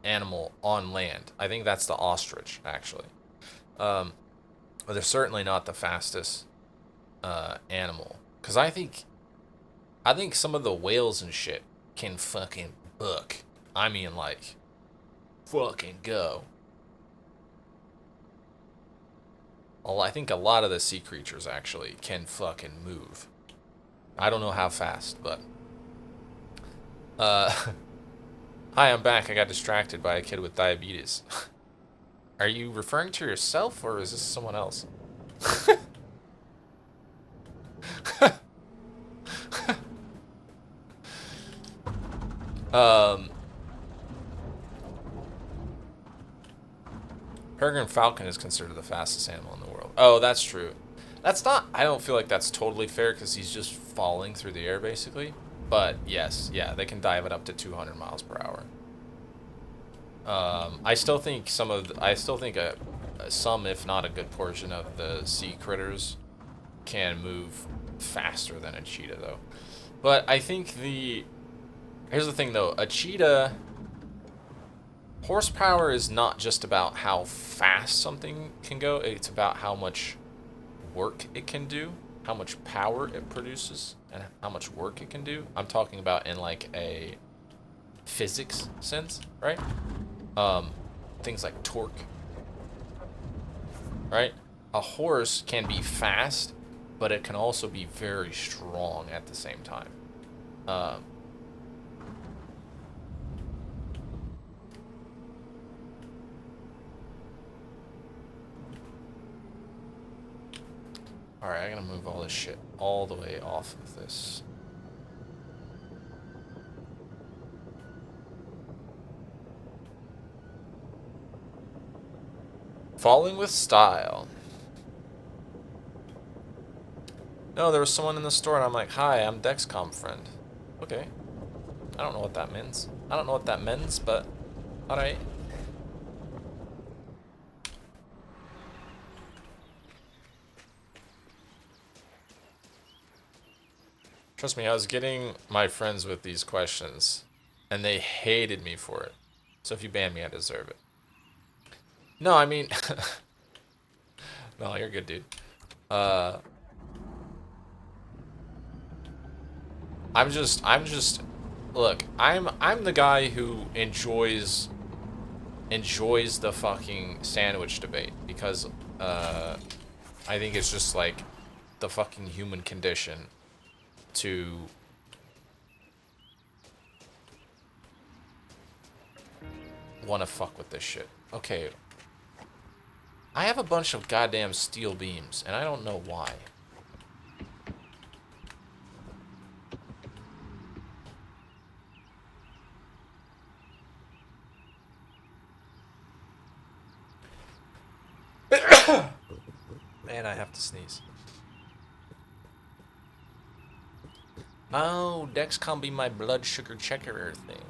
animal on land. I think that's the ostrich, actually. But they're certainly not the fastest animal. Because I think some of the whales and shit can fucking book. I mean, like, fucking go. I think a lot of the sea creatures actually can fucking move. I don't know how fast, but hi, I'm back. I got distracted by a kid with diabetes. Are you referring to yourself or is this someone else? um Peregrine falcon is considered the fastest animal in the world. Oh, that's true. That's not, I don't feel like that's totally fair because he's just falling through the air basically. But yes, yeah, they can dive it up to 200 miles per hour. I still think some, if not a good portion of the sea critters can move faster than a cheetah though. But I think here's the thing though, a cheetah, horsepower is not just about how fast something can go, it's about how much work it can do, how much power it produces, and how much work it can do. I'm talking about in like a physics sense, right? Things like torque, right? A horse can be fast, but it can also be very strong at the same time. Alright, I gotta move all this shit all the way off of this. Falling with style. No, there was someone in the store and I'm like, hi, I'm Dexcom friend. Okay. I don't know what that means. I don't know what that means, but alright. Trust me, I was getting my friends with these questions, and they hated me for it. So if you ban me, I deserve it. No, I mean... no, you're good, dude. I'm just... Look, I'm the guy who enjoys the fucking sandwich debate, because, I think it's just, like, the fucking human condition to want to fuck with this shit. Okay. I have a bunch of goddamn steel beams, and I don't know why. Man, I have to sneeze. Oh, Dexcom be my blood sugar checker thing.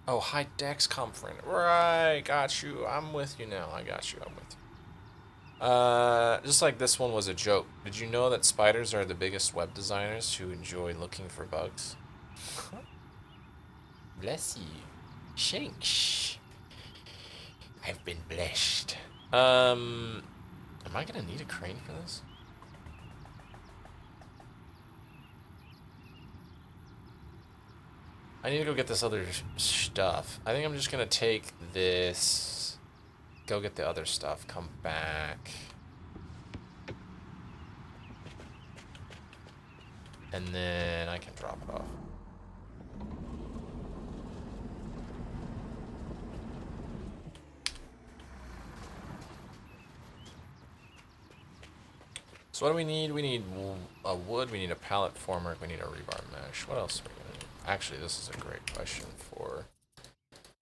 Oh, hi Dexcom friend. Right, got you. I'm with you now. I got you. I'm with you. Just like this one was a joke. Did you know that spiders are the biggest web designers who enjoy looking for bugs? Bless you. Shanks. I've been blessed. Am I gonna need a crane for this? I need to go get this other stuff. I think I'm just gonna take this, go get the other stuff, come back, and then I can drop it off. So what do we need? We need a wood, we need a pallet formwork, we need a rebar mesh. What else are we gonna need? Actually, this is a great question for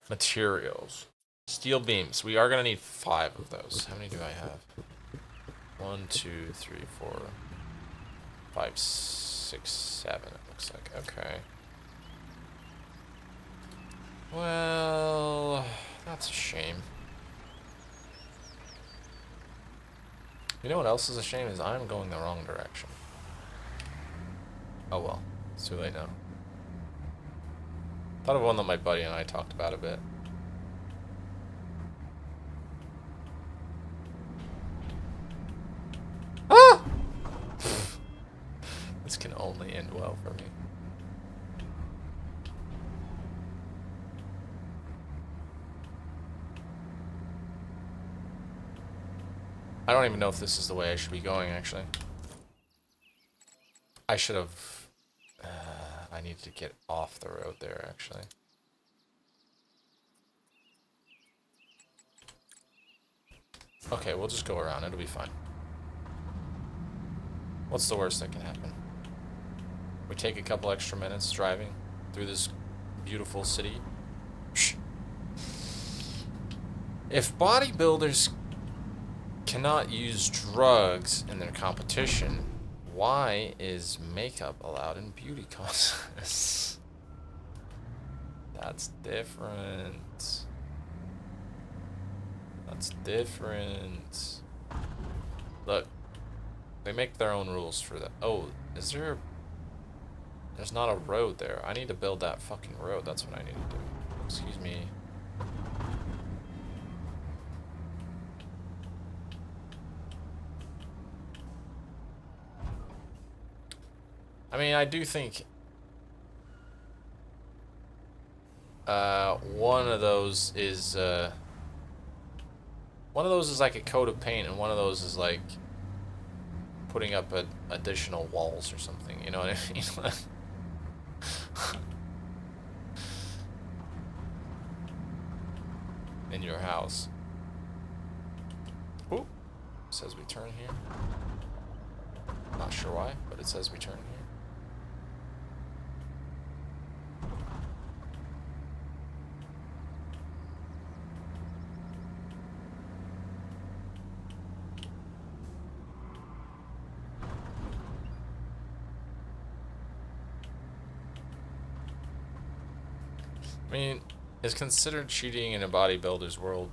materials. Steel beams. We are gonna need 5 of those. How many do I have? 1, 2, 3, 4, 5, 6, 7. It looks like. Okay. Well, that's a shame. You know what else is a shame is I'm going the wrong direction. Oh well, it's too late now. Thought of one that my buddy and I talked about a bit. Ah! This can only end well for me. I don't even know if this is the way I should be going, actually. I should have... I need to get off the road there, actually. Okay, we'll just go around. It'll be fine. What's the worst that can happen? We take a couple extra minutes driving through this beautiful city. Shh. If bodybuilders cannot use drugs in their competition, why is makeup allowed in beauty contests? That's different. That's different. Look, they make their own rules for that. Oh, is there... There's not a road there. I need to build that fucking road. That's what I need to do. Excuse me. I mean, I do think one of those is like a coat of paint, and one of those is like putting up additional walls or something. You know what I mean? In your house. Ooh, says we turn here. Not sure why, but it says we turn here. I mean, it's considered cheating in a bodybuilder's world,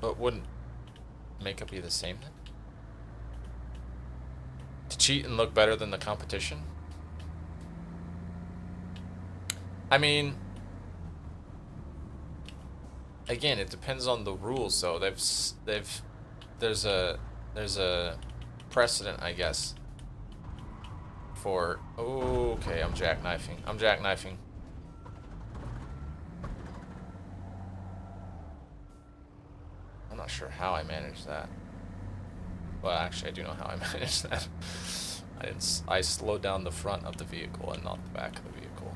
but wouldn't makeup be the same then? To cheat and look better than the competition? I mean, again, it depends on the rules though. There's a precedent, I guess, for... Oh, okay, I'm jackknifing. I'm jackknifing. I'm not sure how I managed that. Well, actually, I do know how I managed that. I slowed down the front of the vehicle and not the back of the vehicle.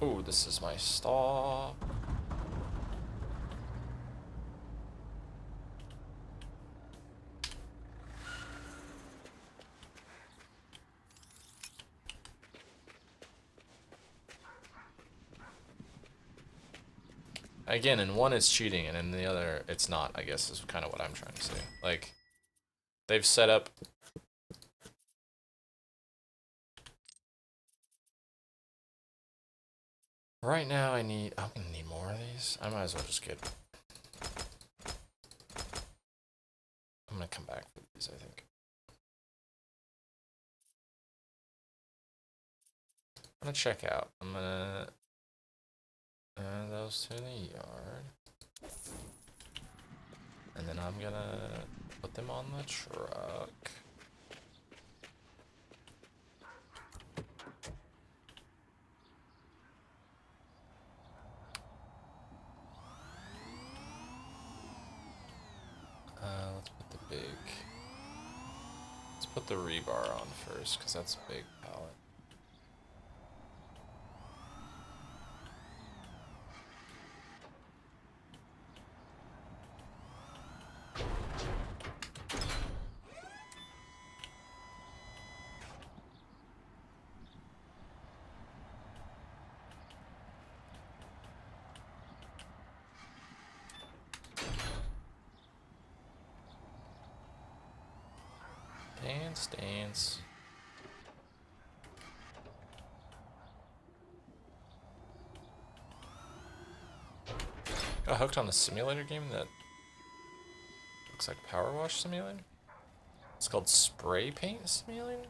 Ooh, this is my stop. Again, in one it's cheating, and in the other it's not, I guess, is kind of what I'm trying to say. Like, they've set up... Right now I'm gonna need more of these. I might as well just get... I'm gonna come back for these, I think. I'm gonna check out. I'm gonna add those to the yard. And then I'm gonna put them on the truck. Let's put the big... Let's put the rebar on first, because that's a big pallet. Dance, dance. Got hooked on a simulator game that looks like Power Wash Simulator. It's called Spray Paint Simulator.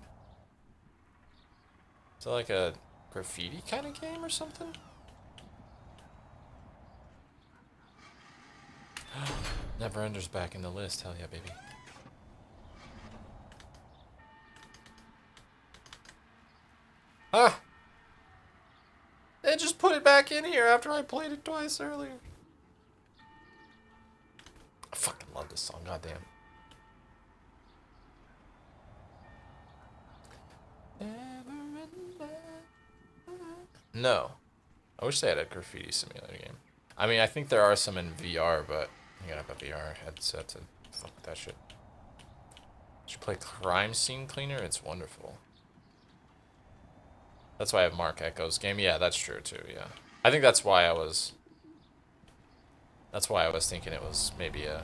Is it like a graffiti kind of game or something? Never-Ender's back in the list. Hell yeah, baby. Ah! They just put it back in here after I played it twice earlier. I fucking love this song, goddamn. No. I wish they had a graffiti simulator game. I mean, I think there are some in VR, but you gotta have a VR headset to fuck with that shit. Did you play Crime Scene Cleaner? It's wonderful. That's why I have Mark Echo's game. Yeah, that's true too, yeah. I think that's why I was... That's why I was thinking it was maybe a...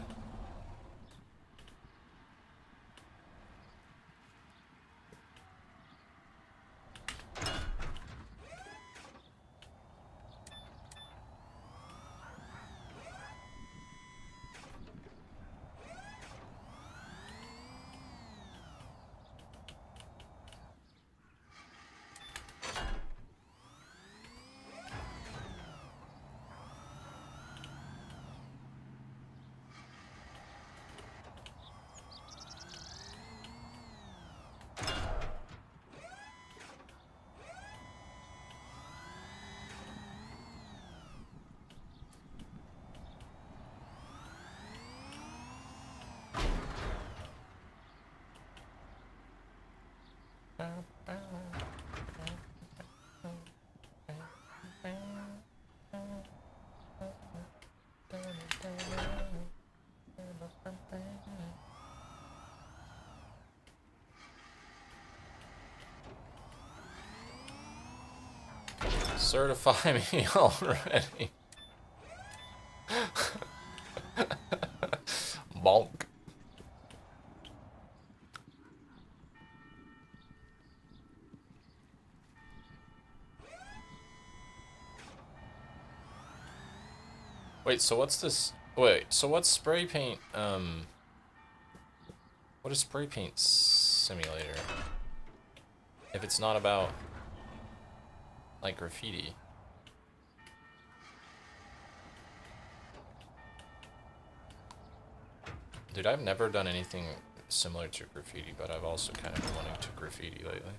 Certify me already. Bonk. Wait, so what's this? Wait, so what's spray paint? What is spray paint simulator? If it's not about like graffiti. Dude, I've never done anything similar to graffiti, but I've also kind of been wanting to graffiti lately.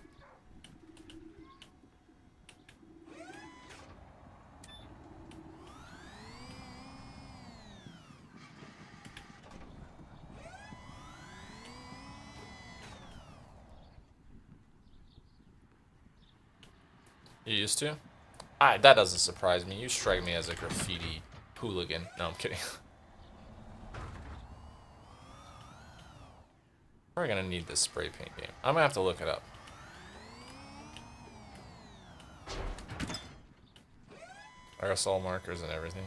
You used to? That doesn't surprise me. You strike me as a graffiti hooligan. No, I'm kidding. We're gonna need this spray paint game. I'm gonna have to look it up. I got all markers and everything.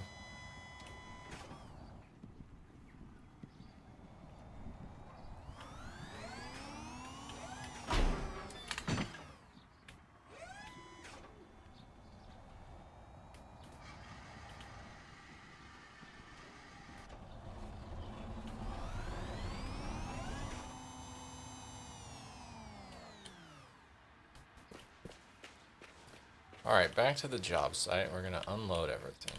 Alright, back to the job site. We're gonna unload everything.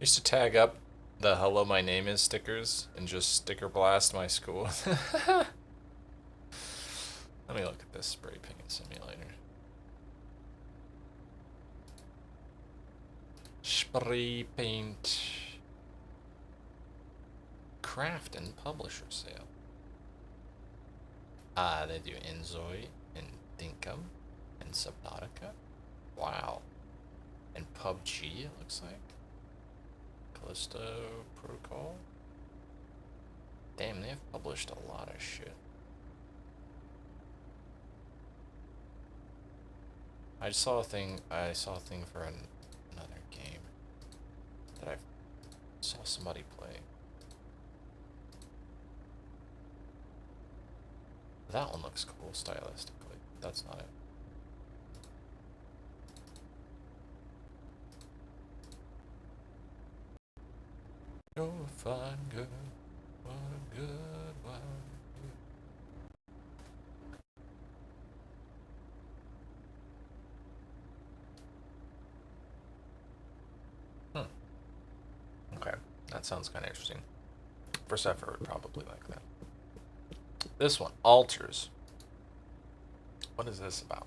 Used to tag up the "Hello, my name is" stickers and just sticker blast my school. Let me look at this spray paint simulator. Spray paint. Craft and publisher sale. They do Enzoy and Dinkum and Subnautica. Wow. And PUBG, it looks like. Callisto Protocol. Damn, they've published a lot of shit. I saw a thing for another game that I saw somebody play. That one looks cool stylistically. That's not it. You're a fine girl, what a good wife. Okay, that sounds kind of interesting. Persephone would probably like that. This one, Altars. What is this about?